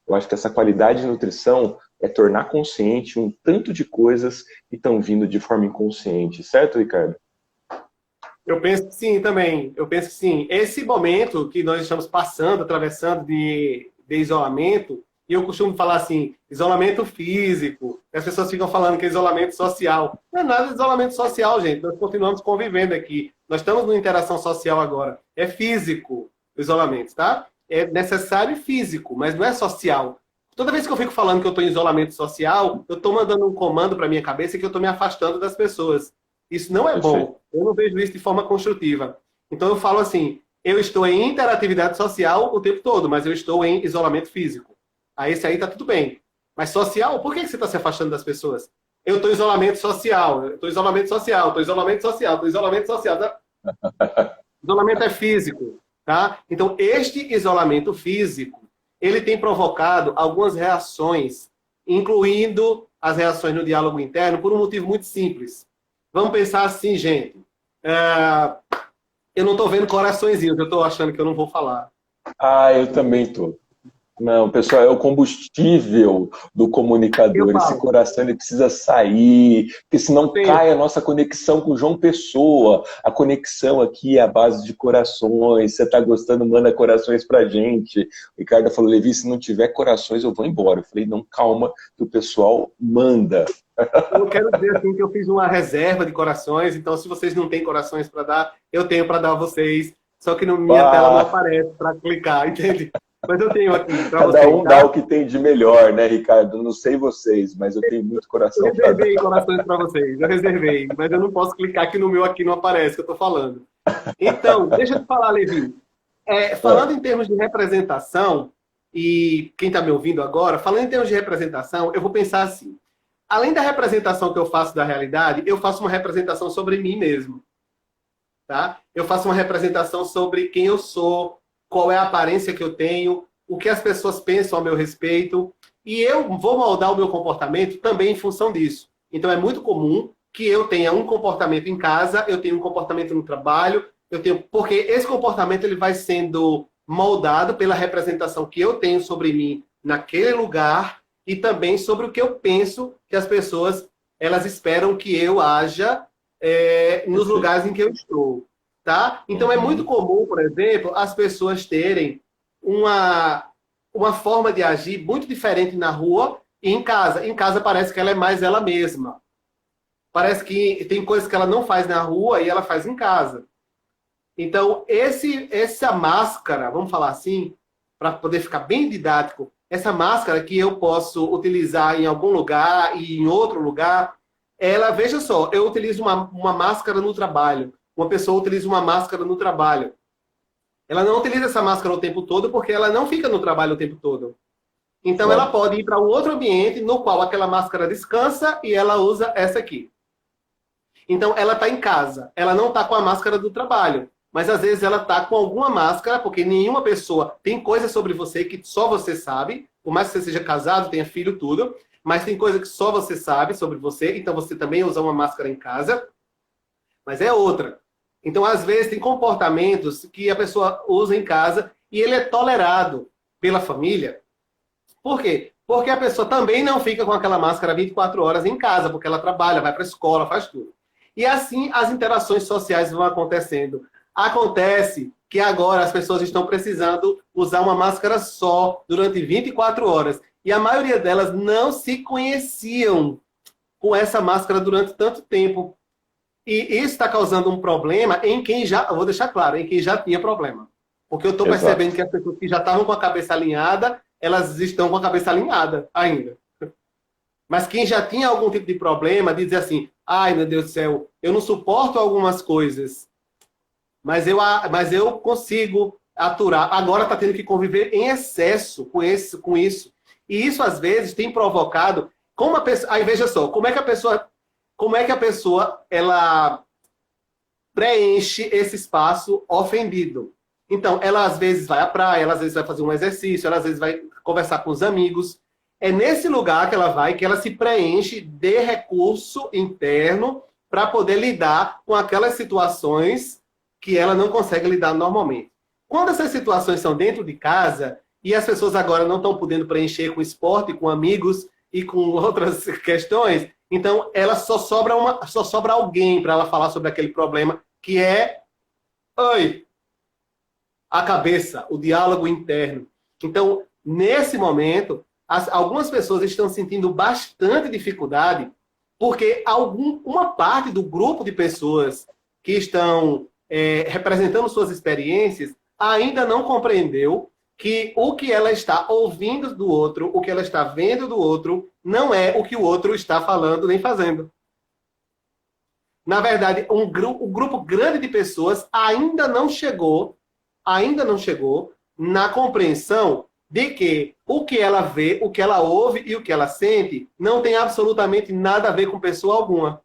Eu acho que essa qualidade de nutrição é tornar consciente um tanto de coisas que estão vindo de forma inconsciente. Certo, Ricardo? Eu penso que sim também. Eu penso que sim. Esse momento que nós estamos passando, atravessando de isolamento, e eu costumo falar assim, isolamento físico. As pessoas ficam falando que é isolamento social. Não é nada de isolamento social, gente. Nós continuamos convivendo aqui. Nós estamos numa interação social agora. É físico o isolamento, tá? É necessário e físico, mas não é social. Toda vez que eu fico falando que eu estou em isolamento social, eu estou mandando um comando para minha cabeça que eu estou me afastando das pessoas. Isso não é bom. Eu não vejo isso de forma construtiva. Então eu falo assim, eu estou em interatividade social o tempo todo, mas eu estou em isolamento físico. Aí esse aí tá tudo bem. Mas social, por que você está se afastando das pessoas? Eu estou em isolamento social, eu estou em isolamento social, estou em isolamento social, estou em isolamento social. Tá? Isolamento é físico, tá? Então este isolamento físico, ele tem provocado algumas reações, incluindo as reações no diálogo interno, por um motivo muito simples. Vamos pensar assim, gente. Eu não estou vendo coraçõezinhos, eu estou achando que eu não vou falar. Ah, eu também tô. Não, pessoal, é o combustível do comunicador. Esse coração ele precisa sair, porque senão cai a nossa conexão com o João Pessoa. A conexão aqui é a base de corações. Você está gostando, manda corações pra gente. O Ricardo falou, Levi, se não tiver corações, eu vou embora. Eu falei, não, calma, que o pessoal manda. Eu quero dizer assim que eu fiz uma reserva de corações, então se vocês não têm corações para dar, eu tenho para dar a vocês. Só que na minha tela não aparece para clicar, entende? Mas eu tenho aqui para vocês. Cada um dá o que tem de melhor, né, Ricardo? Não sei vocês, mas eu tenho muito coração. Eu reservei corações para vocês, eu reservei, mas eu não posso clicar que no meu aqui não aparece, que eu estou falando. Então, deixa eu te falar, Levi. Falando em termos de representação, e quem está me ouvindo agora, falando em termos de representação, eu vou pensar assim. Além da representação que eu faço da realidade, eu faço uma representação sobre mim mesmo. Tá? Eu faço uma representação sobre quem eu sou, qual é a aparência que eu tenho, o que as pessoas pensam a meu respeito, e eu vou moldar o meu comportamento também em função disso. Então é muito comum que eu tenha um comportamento em casa, eu tenho um comportamento no trabalho, porque esse comportamento ele vai sendo moldado pela representação que eu tenho sobre mim naquele lugar e também sobre o que eu penso que as pessoas elas esperam que eu haja nos lugares em que eu estou. Tá? Então é muito comum, por exemplo, as pessoas terem uma forma de agir muito diferente na rua e em casa. Em casa parece que ela é mais ela mesma. Parece que tem coisas que ela não faz na rua e ela faz em casa. Então, essa máscara, vamos falar assim, para poder ficar bem didático, essa máscara que eu posso utilizar em algum lugar e em outro lugar, veja só, eu utilizo uma máscara no trabalho. Uma pessoa utiliza uma máscara no trabalho. Ela não utiliza essa máscara o tempo todo porque ela não fica no trabalho o tempo todo. Então, ela pode ir para um outro ambiente no qual aquela máscara descansa e ela usa essa aqui. Então, ela está em casa. Ela não está com a máscara do trabalho. Mas, às vezes, ela está com alguma máscara, porque nenhuma pessoa tem coisas sobre você que só você sabe. Por mais que você seja casado, tenha filho, tudo. Mas tem coisa que só você sabe sobre você. Então, você também usa uma máscara em casa. Mas é outra. Então, às vezes, tem comportamentos que a pessoa usa em casa e ele é tolerado pela família. Por quê? Porque a pessoa também não fica com aquela máscara 24 horas em casa, porque ela trabalha, vai para a escola, faz tudo. E assim as interações sociais vão acontecendo. Acontece que agora as pessoas estão precisando usar uma máscara só durante 24 horas. E a maioria delas não se conheciam com essa máscara durante tanto tempo. E isso está causando um problema em quem já, eu vou deixar claro, em quem já tinha problema. Porque eu estou percebendo que as pessoas que já estavam com a cabeça alinhada, elas estão com a cabeça alinhada ainda. Mas quem já tinha algum tipo de problema, de dizer assim, ai meu Deus do céu, eu não suporto algumas coisas, mas eu consigo aturar. Agora está tendo que conviver em excesso com isso. E isso, às vezes, tem provocado... Como a pessoa, aí veja só, como é que a pessoa ela preenche esse espaço ofendido? Então, ela às vezes vai à praia, ela às vezes vai fazer um exercício, ela às vezes vai conversar com os amigos. É nesse lugar que ela se preenche de recurso interno para poder lidar com aquelas situações que ela não consegue lidar normalmente. Quando essas situações são dentro de casa e as pessoas agora não estão podendo preencher com esporte, com amigos e com outras questões, então ela só sobra alguém para ela falar sobre aquele problema, que é a cabeça, o diálogo interno. Então, nesse momento, algumas pessoas estão sentindo bastante dificuldade porque uma parte do grupo de pessoas que estão representando suas experiências ainda não compreendeu que o que ela está ouvindo do outro, o que ela está vendo do outro, não é o que o outro está falando nem fazendo. Na verdade, um grupo grande de pessoas ainda não chegou na compreensão de que o que ela vê, o que ela ouve e o que ela sente não tem absolutamente nada a ver com pessoa alguma.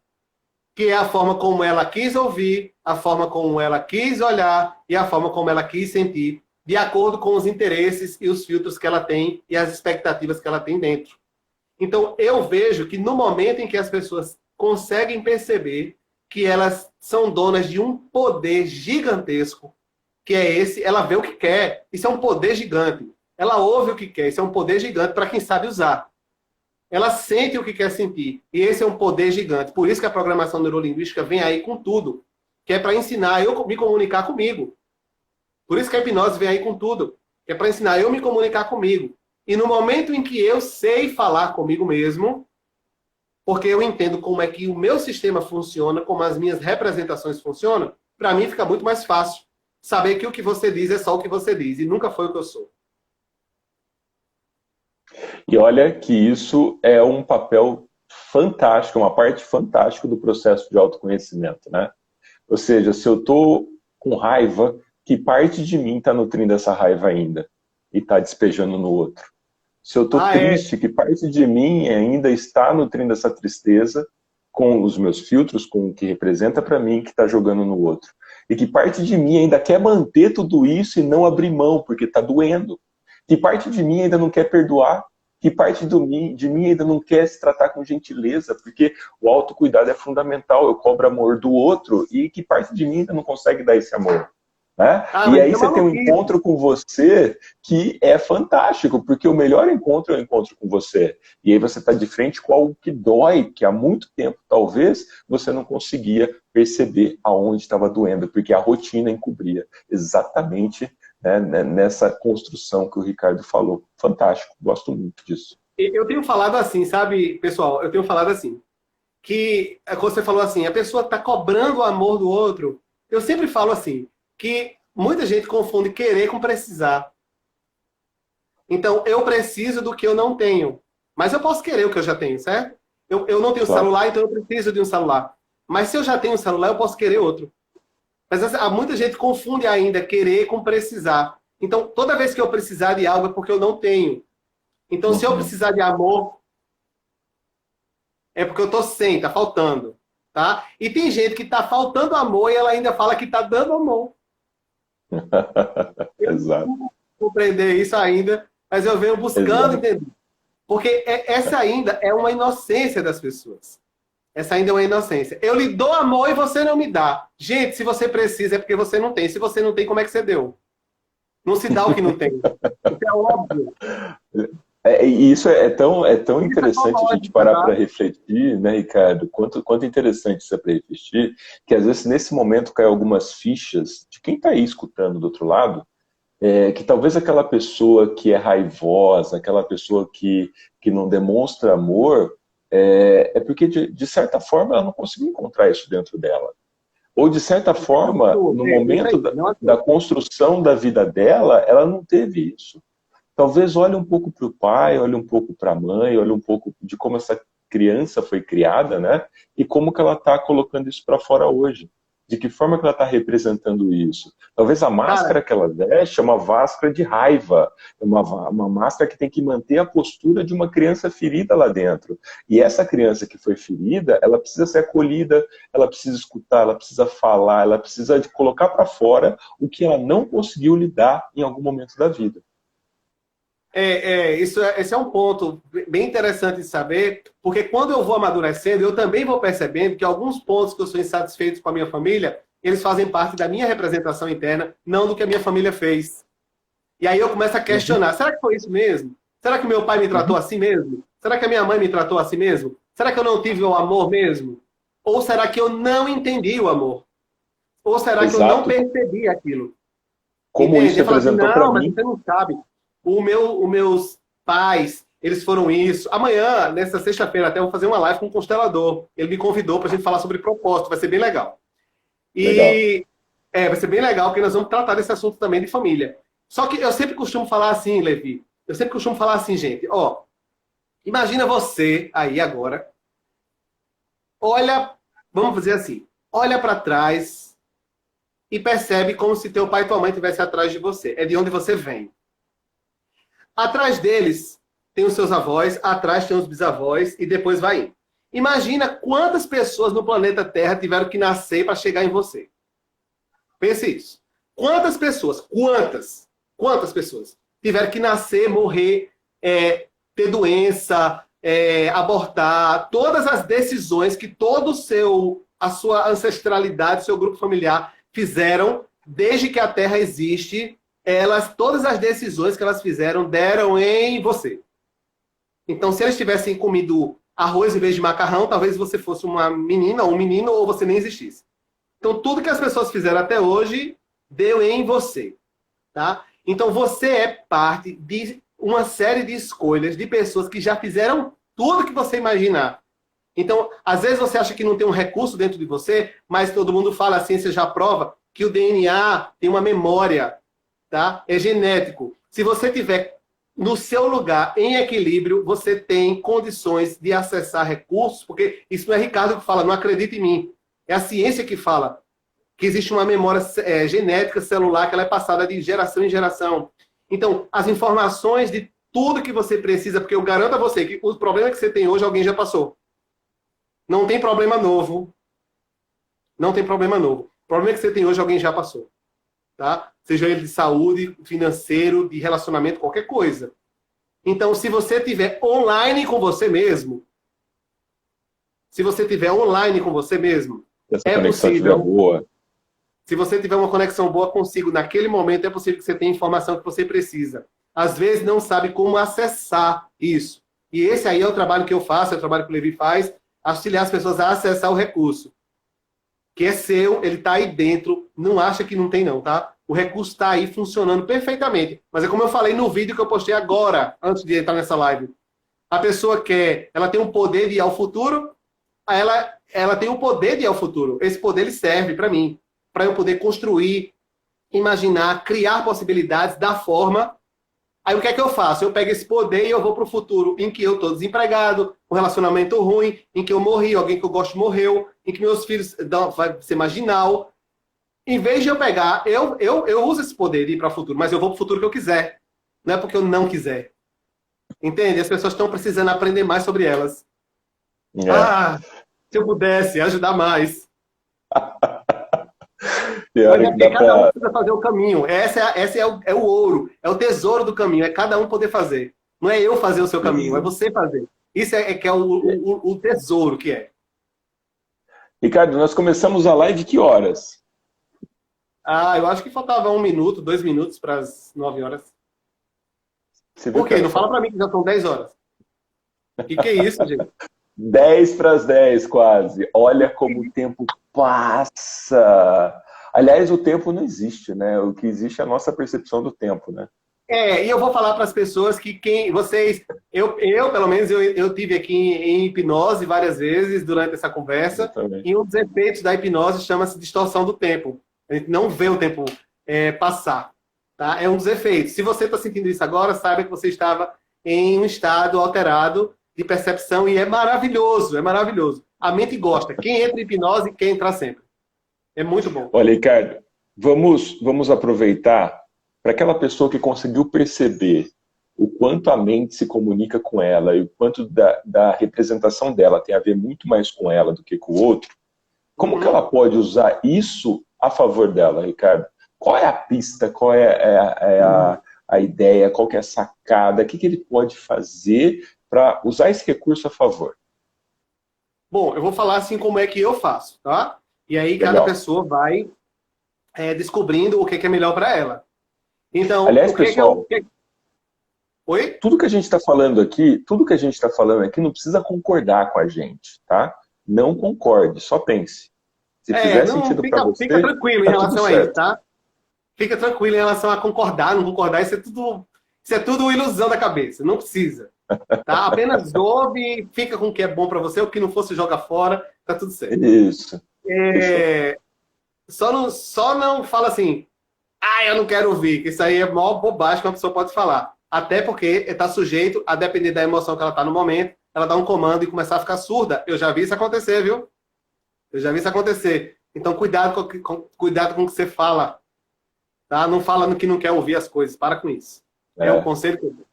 Que é a forma como ela quis ouvir, a forma como ela quis olhar e a forma como ela quis sentir. de acordo com os interesses e os filtros que ela tem e as expectativas que ela tem dentro. Então, eu vejo que no momento em que as pessoas conseguem perceber que elas são donas de um poder gigantesco, que é esse, ela vê o que quer, isso é um poder gigante. Ela ouve o que quer, isso é um poder gigante para quem sabe usar. Ela sente o que quer sentir, e esse é um poder gigante. Por isso que a programação neurolinguística vem aí com tudo, que é para ensinar eu me comunicar comigo. Por isso que a hipnose vem aí com tudo, que é para ensinar eu me comunicar comigo. E no momento em que eu sei falar comigo mesmo, porque eu entendo como é que o meu sistema funciona, como as minhas representações funcionam, para mim fica muito mais fácil saber que o que você diz é só o que você diz, e nunca foi o que eu sou. E olha que isso é um papel fantástico, uma parte fantástica do processo de autoconhecimento, né? Ou seja, se eu estou com raiva, que parte de mim está nutrindo essa raiva ainda e está despejando no outro? Se eu estou triste, que parte de mim ainda está nutrindo essa tristeza com os meus filtros, com o que representa para mim, que está jogando no outro? E que parte de mim ainda quer manter tudo isso e não abrir mão, porque está doendo? Que parte de mim ainda não quer perdoar? Que parte de mim ainda não quer se tratar com gentileza? Porque o autocuidado é fundamental, eu cobro amor do outro, e que parte de mim ainda não consegue dar esse amor? Né? E aí você tem um encontro com você que é fantástico, porque o melhor encontro é o encontro com você. E aí você está de frente com algo que dói, que há muito tempo, talvez, você não conseguia perceber aonde estava doendo, porque a rotina encobria exatamente, né, nessa construção que o Ricardo falou. Fantástico, gosto muito disso. Eu tenho falado assim, sabe, pessoal? Eu tenho falado assim, que, como você falou assim, a pessoa está cobrando o amor do outro. Eu sempre falo assim, que muita gente confunde querer com precisar. Então, eu preciso do que eu não tenho. Mas eu posso querer o que eu já tenho, certo? Eu não tenho celular, então eu preciso de um celular. Mas se eu já tenho um celular, eu posso querer outro. Mas muita gente confunde ainda querer com precisar. Então, toda vez que eu precisar de algo é porque eu não tenho. Então, se eu precisar de amor, é porque eu estou sem, está faltando. Tá? E tem gente que está faltando amor e ela ainda fala que está dando amor. Exato. Eu não compreender isso ainda, mas eu venho buscando entender. Porque essa ainda é uma inocência das pessoas. Essa ainda é uma inocência. Eu lhe dou amor e você não me dá. Gente, se você precisa é porque você não tem. Se você não tem, como é que você deu? Não se dá o que não tem. Isso é óbvio. E isso é tão interessante a gente parar para refletir, né, Ricardo? Quanto interessante isso é para refletir, que às vezes nesse momento cai algumas fichas de quem está aí escutando do outro lado, que talvez aquela pessoa que é raivosa, aquela pessoa que não demonstra amor, é porque de certa forma ela não conseguiu encontrar isso dentro dela. Ou de certa forma, no momento da construção da vida dela, ela não teve isso. Talvez olhe um pouco para o pai, olhe um pouco para a mãe, olhe um pouco de como essa criança foi criada, né? E como que ela está colocando isso para fora hoje. De que forma que ela está representando isso. Talvez a máscara que ela veste é uma máscara de raiva. É uma máscara que tem que manter a postura de uma criança ferida lá dentro. E essa criança que foi ferida, ela precisa ser acolhida, ela precisa escutar, ela precisa falar, ela precisa de colocar para fora o que ela não conseguiu lidar em algum momento da vida. Esse é um ponto bem interessante de saber, porque quando eu vou amadurecendo, eu também vou percebendo que alguns pontos que eu sou insatisfeito com a minha família, eles fazem parte da minha representação interna, não do que a minha família fez. E aí eu começo a questionar, será que foi isso mesmo? Será que meu pai me tratou assim mesmo? Será que a minha mãe me tratou assim mesmo? Será que eu não tive o amor mesmo? Ou será que eu não entendi o amor? Ou será que eu não percebi aquilo? Como isso representou para mim? Mas você não sabe. Os meus pais, eles foram isso. Amanhã, nessa sexta-feira, até eu vou fazer uma live com um constelador. Ele me convidou para a gente falar sobre propósito. Vai ser bem legal. Vai ser bem legal, porque nós vamos tratar desse assunto também de família. Só que eu sempre costumo falar assim, Levi. Eu sempre costumo falar assim, gente. Imagina você aí agora. Olha, vamos dizer assim. Olha para trás e percebe como se teu pai e tua mãe estivessem atrás de você. É de onde você vem. Atrás deles tem os seus avós, atrás tem os bisavós e depois vai indo. Imagina quantas pessoas no planeta Terra tiveram que nascer para chegar em você. Pense isso. Quantas pessoas? Quantas? Quantas pessoas tiveram que nascer, morrer, ter doença, abortar, todas as decisões que a sua ancestralidade, seu grupo familiar fizeram desde que a Terra existe, todas as decisões que elas fizeram deram em você. Então, se eles tivessem comido arroz em vez de macarrão, talvez você fosse uma menina ou um menino, ou você nem existisse. Então, tudo que as pessoas fizeram até hoje deu em você. Tá? Então, você é parte de uma série de escolhas de pessoas que já fizeram tudo que você imaginar. Então, às vezes você acha que não tem um recurso dentro de você, mas todo mundo fala, a ciência já prova que o DNA tem uma memória, tá? É genético. Se você tiver no seu lugar, em equilíbrio, você tem condições de acessar recursos, porque isso não é Ricardo que fala, não acredita em mim. É a ciência que fala que existe uma memória genética celular que ela é passada de geração em geração. Então, as informações de tudo que você precisa, porque eu garanto a você que o problema que você tem hoje, alguém já passou. Não tem problema novo. Não tem problema novo. O problema que você tem hoje, alguém já passou. Tá? Seja ele de saúde, financeiro, de relacionamento, qualquer coisa. Então, se você tiver online com você mesmo, essa conexão estiver boa. Se você tiver uma conexão boa consigo, naquele momento é possível que você tenha a informação que você precisa. Às vezes não sabe como acessar isso. E esse aí é o trabalho que eu faço, é o trabalho que o Levi faz, auxiliar as pessoas a acessar o recurso. Que é seu, ele está aí dentro, não acha que não tem não, tá? O recurso está aí funcionando perfeitamente. Mas é como eu falei no vídeo que eu postei agora, antes de entrar nessa live. A pessoa ela tem um poder de ir ao futuro, ela tem o poder de ir ao futuro. Esse poder ele serve para mim, para eu poder construir, imaginar, criar possibilidades da forma. Aí o que é que eu faço? Eu pego esse poder e eu vou para o futuro em que eu estou desempregado, um relacionamento ruim, em que eu morri, alguém que eu gosto morreu, em que meus filhos vai ser marginal. Em vez de eu pegar, eu uso esse poder de ir para o futuro, mas eu vou para o futuro que eu quiser. Não é porque eu não quiser. Entende? As pessoas estão precisando aprender mais sobre elas. Se eu pudesse ajudar mais. Mas é porque cada um precisa fazer o caminho. Esse é o ouro, é o tesouro do caminho. É cada um poder fazer. Não é eu fazer o seu caminho, é você fazer. Isso que é o tesouro que é. Ricardo, nós começamos a live que horas? Eu acho que faltava 1 minuto, 2 minutos para as 9 horas. Por quê? Não fala para mim que já são 10 horas. O que é isso, gente? 10 para as 10, quase. Olha como o tempo passa. Aliás, o tempo não existe, né? O que existe é a nossa percepção do tempo, né? E eu vou falar para as pessoas que eu pelo menos, eu tive aqui em hipnose várias vezes durante essa conversa, e um dos efeitos da hipnose chama-se distorção do tempo. A gente não vê o tempo passar. Tá? É um dos efeitos. Se você está sentindo isso agora, saiba que você estava em um estado alterado de percepção, e é maravilhoso, é maravilhoso. A mente gosta. Quem entra em hipnose quer entrar sempre. É muito bom. Olha, Ricardo, vamos aproveitar para aquela pessoa que conseguiu perceber o quanto a mente se comunica com ela e o quanto da representação dela tem a ver muito mais com ela do que com o outro. Como que ela pode usar isso a favor dela, Ricardo? Qual é a pista? Qual é a ideia? Qual que é a sacada? O que ele pode fazer para usar esse recurso a favor? Bom, eu vou falar assim como é que eu faço, tá? E aí cada pessoa vai descobrindo o que é melhor para ela. Então, aliás, pessoal, Oi? Tudo que a gente está falando aqui, não precisa concordar com a gente, tá? Não concorde, só pense. Se fizer sentido para você, fica tranquilo em relação a isso, tá? Fica tranquilo em relação a concordar, não concordar, isso é tudo ilusão da cabeça, não precisa. Tá? Apenas ouve, fica com o que é bom para você, o que não fosse joga fora, tá tudo certo. Isso. Só não fala assim, eu não quero ouvir, que isso aí é a maior bobagem que uma pessoa pode falar. Até porque está sujeito a depender da emoção que ela está no momento, ela dá um comando e começar a ficar surda. Eu já vi isso acontecer, viu? Eu já vi isso acontecer. Então, cuidado com o que você fala. Tá? Não fala no que não quer ouvir as coisas. Para com isso. É o conselho que eu dou.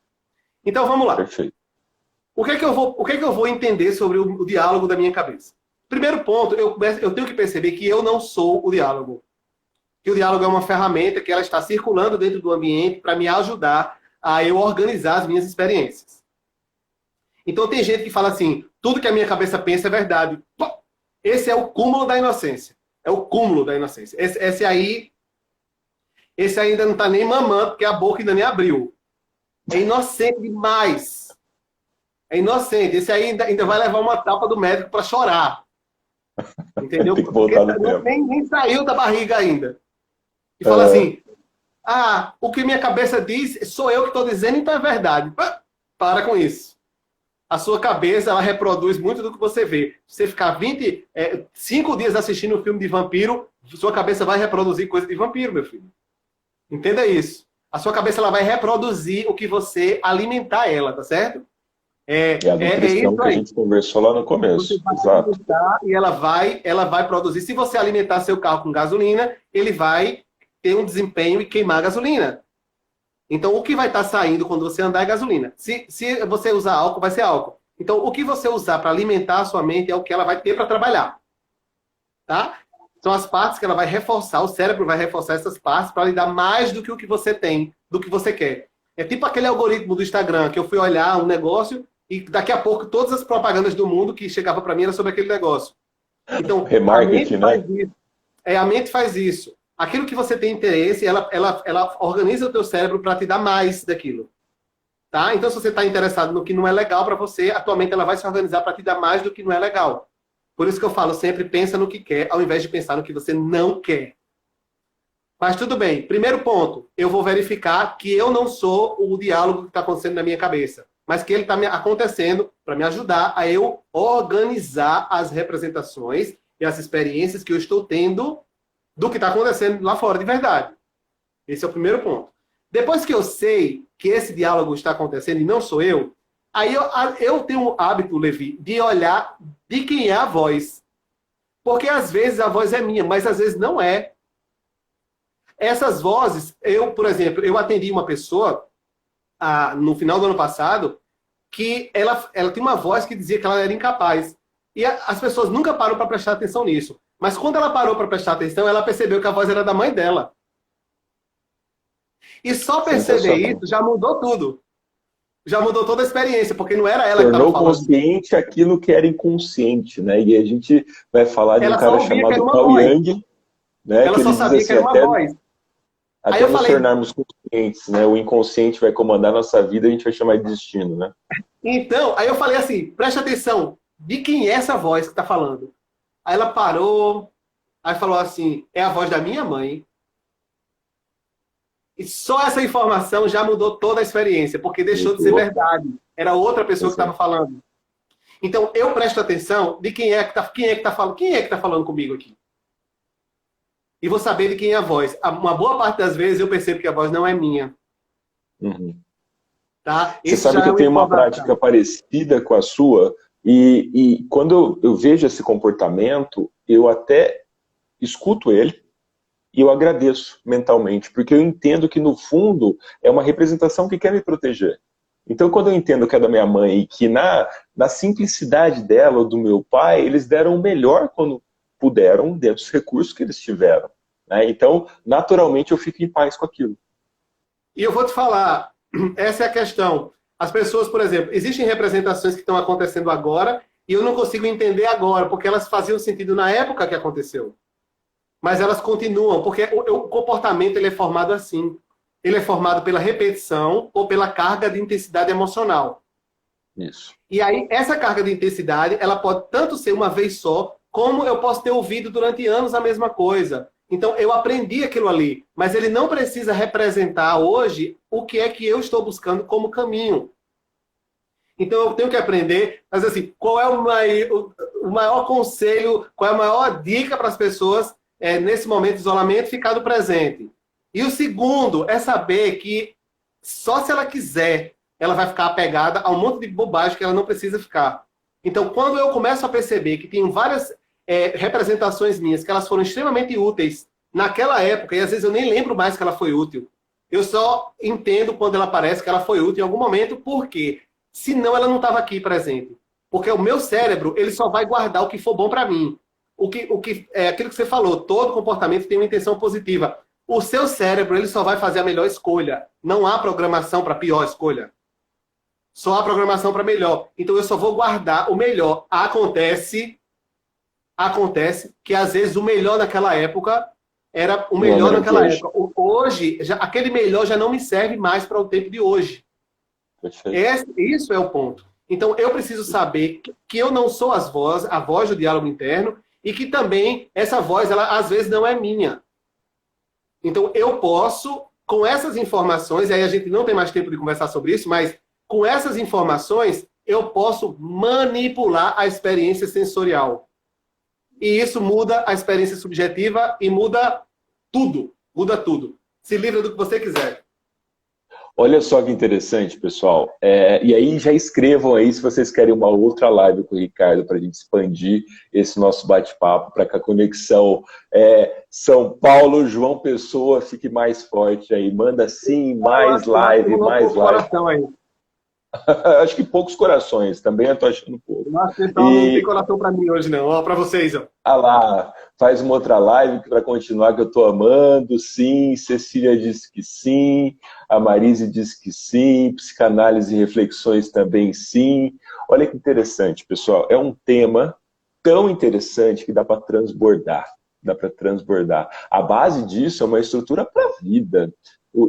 Então, vamos lá. Perfeito. O que é que eu vou entender sobre o diálogo da minha cabeça? Primeiro ponto, eu tenho que perceber que eu não sou o diálogo. que o diálogo é uma ferramenta que ela está circulando dentro do ambiente para me ajudar a eu organizar as minhas experiências. Então tem gente que fala assim, tudo que a minha cabeça pensa é verdade. Esse é o cúmulo da inocência. É o cúmulo da inocência. Esse ainda não está nem mamando, porque a boca ainda nem abriu. É inocente demais. É inocente. Esse aí ainda vai levar uma tapa do médico para chorar. Entendeu? Tem que voltar no tempo. Nem saiu da barriga ainda. E fala assim, o que minha cabeça diz, sou eu que estou dizendo, então é verdade. Para com isso. A sua cabeça, ela reproduz muito do que você vê. Se você ficar 5 dias assistindo um filme de vampiro, sua cabeça vai reproduzir coisa de vampiro, meu filho. Entenda isso. A sua cabeça, ela vai reproduzir o que você alimentar ela, tá certo? É a nutrição que a gente conversou lá no começo. Exato. E ela vai produzir. Se você alimentar seu carro com gasolina, ele vai ter um desempenho e queimar a gasolina. Então, o que vai estar saindo quando você andar é gasolina. Se você usar álcool, vai ser álcool. Então, o que você usar para alimentar a sua mente é o que ela vai ter para trabalhar. Tá? São as partes que ela vai reforçar, o cérebro vai reforçar essas partes para lhe dar mais do que o que você tem, do que você quer. É tipo aquele algoritmo do Instagram, que eu fui olhar um negócio e daqui a pouco todas as propagandas do mundo que chegavam para mim eram sobre aquele negócio. Então, remarketing, né? A mente faz isso. Aquilo que você tem interesse, ela organiza o teu cérebro para te dar mais daquilo. Tá? Então, se você está interessado no que não é legal para você, a tua mente ela vai se organizar para te dar mais do que não é legal. Por isso que eu falo sempre, pensa no que quer, ao invés de pensar no que você não quer. Mas tudo bem. Primeiro ponto, eu vou verificar que eu não sou o diálogo que está acontecendo na minha cabeça, mas que ele está acontecendo para me ajudar a eu organizar as representações e as experiências que eu estou tendo do que está acontecendo lá fora de verdade. Esse é o primeiro ponto. Depois que eu sei que esse diálogo está acontecendo e não sou eu, aí eu tenho um hábito, Levi, de olhar de quem é a voz. Porque às vezes a voz é minha, mas às vezes não é. Essas vozes, por exemplo, eu atendi uma pessoa no final do ano passado que ela tinha uma voz que dizia que ela era incapaz. E as pessoas nunca param para prestar atenção nisso. Mas quando ela parou para prestar atenção, ela percebeu que a voz era da mãe dela. E só perceber isso já mudou tudo. Já mudou toda a experiência, porque não era ela que estava falando. Tornou consciente aquilo que era inconsciente, né? E a gente vai falar de um cara chamado Carl Jung, né? Ela só sabia que era uma voz. Até nos tornarmos conscientes, né? O inconsciente vai comandar a nossa vida, a gente vai chamar de destino, né? Então, aí eu falei assim, preste atenção, de quem é essa voz que está falando? Aí ela parou, aí falou assim, é a voz da minha mãe. E só essa informação já mudou toda a experiência, porque deixou de ser verdade. Era outra pessoa que estava falando. Então, eu presto atenção de quem é que está falando comigo aqui. E vou saber de quem é a voz. Uma boa parte das vezes eu percebo que a voz não é minha. Uhum. Tá? Você sabe que eu tenho uma prática parecida com a sua, e quando eu vejo esse comportamento, eu até escuto ele e eu agradeço mentalmente, porque eu entendo que no fundo é uma representação que quer me proteger. Então quando eu entendo que é da minha mãe e que na simplicidade dela ou do meu pai, eles deram o melhor quando puderam, dentro dos recursos que eles tiveram, né? Então naturalmente eu fico em paz com aquilo. E eu vou te falar, essa é a questão. As pessoas, por exemplo, existem representações que estão acontecendo agora e eu não consigo entender agora, porque elas faziam sentido na época que aconteceu. Mas elas continuam, porque o comportamento ele é formado assim. Ele é formado pela repetição ou pela carga de intensidade emocional. Isso. E aí, essa carga de intensidade, ela pode tanto ser uma vez só, como eu posso ter ouvido durante anos a mesma coisa. Então, eu aprendi aquilo ali, mas ele não precisa representar hoje o que é que eu estou buscando como caminho. Então, eu tenho que aprender, mas assim, qual é o maior conselho, qual é a maior dica para as pessoas nesse momento de isolamento, ficar do presente. E o segundo é saber que só se ela quiser, ela vai ficar apegada a um monte de bobagem que ela não precisa ficar. Então, quando eu começo a perceber que tem várias representações minhas, que elas foram extremamente úteis naquela época, e às vezes eu nem lembro mais que ela foi útil, eu só entendo quando ela aparece que ela foi útil em algum momento, por quê? Senão ela não estava aqui presente. Porque o meu cérebro, ele só vai guardar o que for bom para mim. é aquilo que você falou, todo comportamento tem uma intenção positiva. O seu cérebro, ele só vai fazer a melhor escolha. Não há programação para pior escolha. Só há programação para melhor. Então eu só vou guardar o melhor. Acontece que às vezes o melhor naquela época era o melhor naquela época. Hoje, aquele melhor já não me serve mais para o tempo de hoje. Isso é o ponto. Então eu preciso saber que eu não sou a voz do diálogo interno e que também essa voz, ela às vezes não é minha. Então eu posso, com essas informações, e aí a gente não tem mais tempo de conversar sobre isso, mas com essas informações eu posso manipular a experiência sensorial. E isso muda a experiência subjetiva e muda tudo. Muda tudo. Se livra do que você quiser. Olha só que interessante, pessoal. E aí já escrevam aí se vocês querem uma outra live com o Ricardo para a gente expandir esse nosso bate-papo para que a conexão São Paulo, João Pessoa fique mais forte aí. Manda sim, mais live, mais live. Acho que poucos corações, também eu tô achando pouco. Nossa, então não tem coração para mim hoje não, ó, para vocês. Ó. Ah lá, faz uma outra live para continuar que eu tô amando, sim, Cecília disse que sim, a Marise disse que sim, psicanálise e reflexões também sim. Olha que interessante, pessoal, é um tema tão interessante que dá para transbordar, A base disso é uma estrutura para a vida.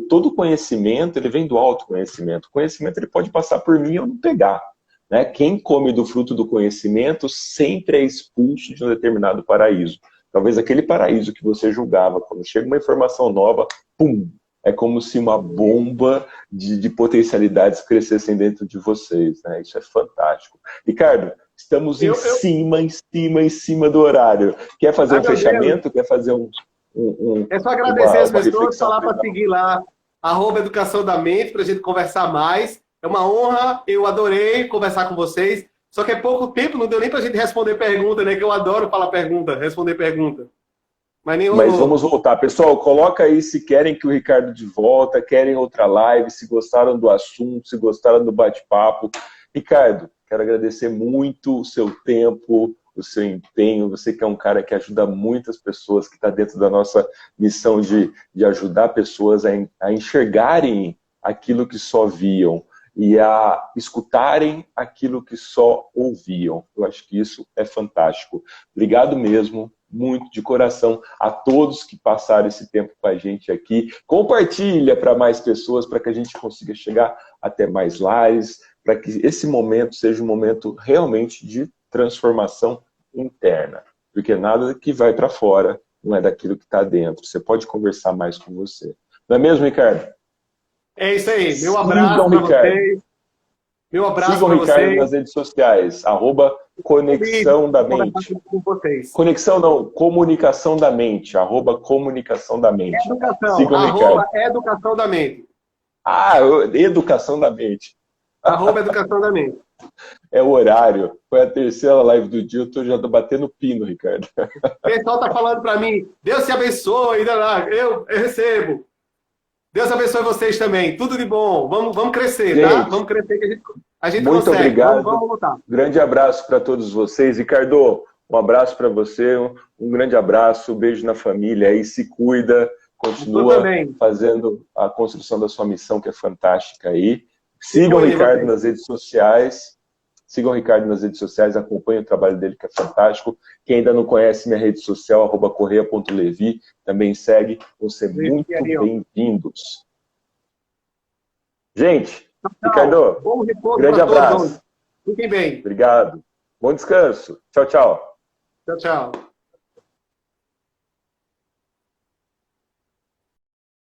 Todo conhecimento, ele vem do autoconhecimento. O conhecimento, ele pode passar por mim ou não pegar. Né? Quem come do fruto do conhecimento sempre é expulso de um determinado paraíso. Talvez aquele paraíso que você julgava, quando chega uma informação nova, pum! É como se uma bomba de potencialidades crescessem dentro de vocês. Né? Isso é fantástico. Ricardo, estamos em cima do horário. Quer fazer um fechamento? Quer fazer é só agradecer as pessoas, falar para seguir lá, @Educação da Mente, para a gente conversar mais. É uma honra, eu adorei conversar com vocês. Só que é pouco tempo, não deu nem para a gente responder pergunta, né? Que eu adoro falar pergunta, responder pergunta. Mas vamos voltar. Pessoal, coloca aí se querem que o Ricardo de volta, querem outra live, se gostaram do assunto, se gostaram do bate-papo. Ricardo, quero agradecer muito o seu tempo, o seu empenho, você que é um cara que ajuda muitas pessoas, que está dentro da nossa missão de ajudar pessoas a enxergarem aquilo que só viam e a escutarem aquilo que só ouviam. Eu acho que isso é fantástico. Obrigado mesmo, muito de coração, a todos que passaram esse tempo com a gente aqui. Compartilha para mais pessoas, para que a gente consiga chegar até mais lares, para que esse momento seja um momento realmente de transformação interna, porque nada que vai para fora não é daquilo que está dentro. Você pode conversar mais com você. Não é mesmo, Ricardo? É isso aí. Meu abraço para vocês. Meu abraço para vocês. Sigam o Ricardo nas redes sociais, @Conexão da Mente. Conexão não, Comunicação da Mente, @Comunicação da Mente. Educação, @Educação da Mente. Educação da Mente. @Educação da Mente. É o horário. Foi a terceira live do dia, eu já tô batendo pino, Ricardo. O pessoal tá falando para mim, Deus te abençoe, eu recebo. Deus abençoe vocês também. Tudo de bom. Vamos crescer, gente, tá? Vamos crescer que a gente muito consegue. Obrigado. Vamos lutar. Grande abraço para todos vocês. Ricardo, um abraço para você, um grande abraço, um beijo na família aí, se cuida, continua fazendo a construção da sua missão, que é fantástica aí. Sigam o Ricardo nas redes sociais. Sigam o Ricardo nas redes sociais, acompanhem o trabalho dele, que é fantástico. Quem ainda não conhece minha rede social, @correia.levi, também segue. Vão ser muito bem-vindos. Gente, Ricardo, grande abraço. Fiquem bem. Obrigado. Bom descanso. Tchau, tchau. Tchau, tchau.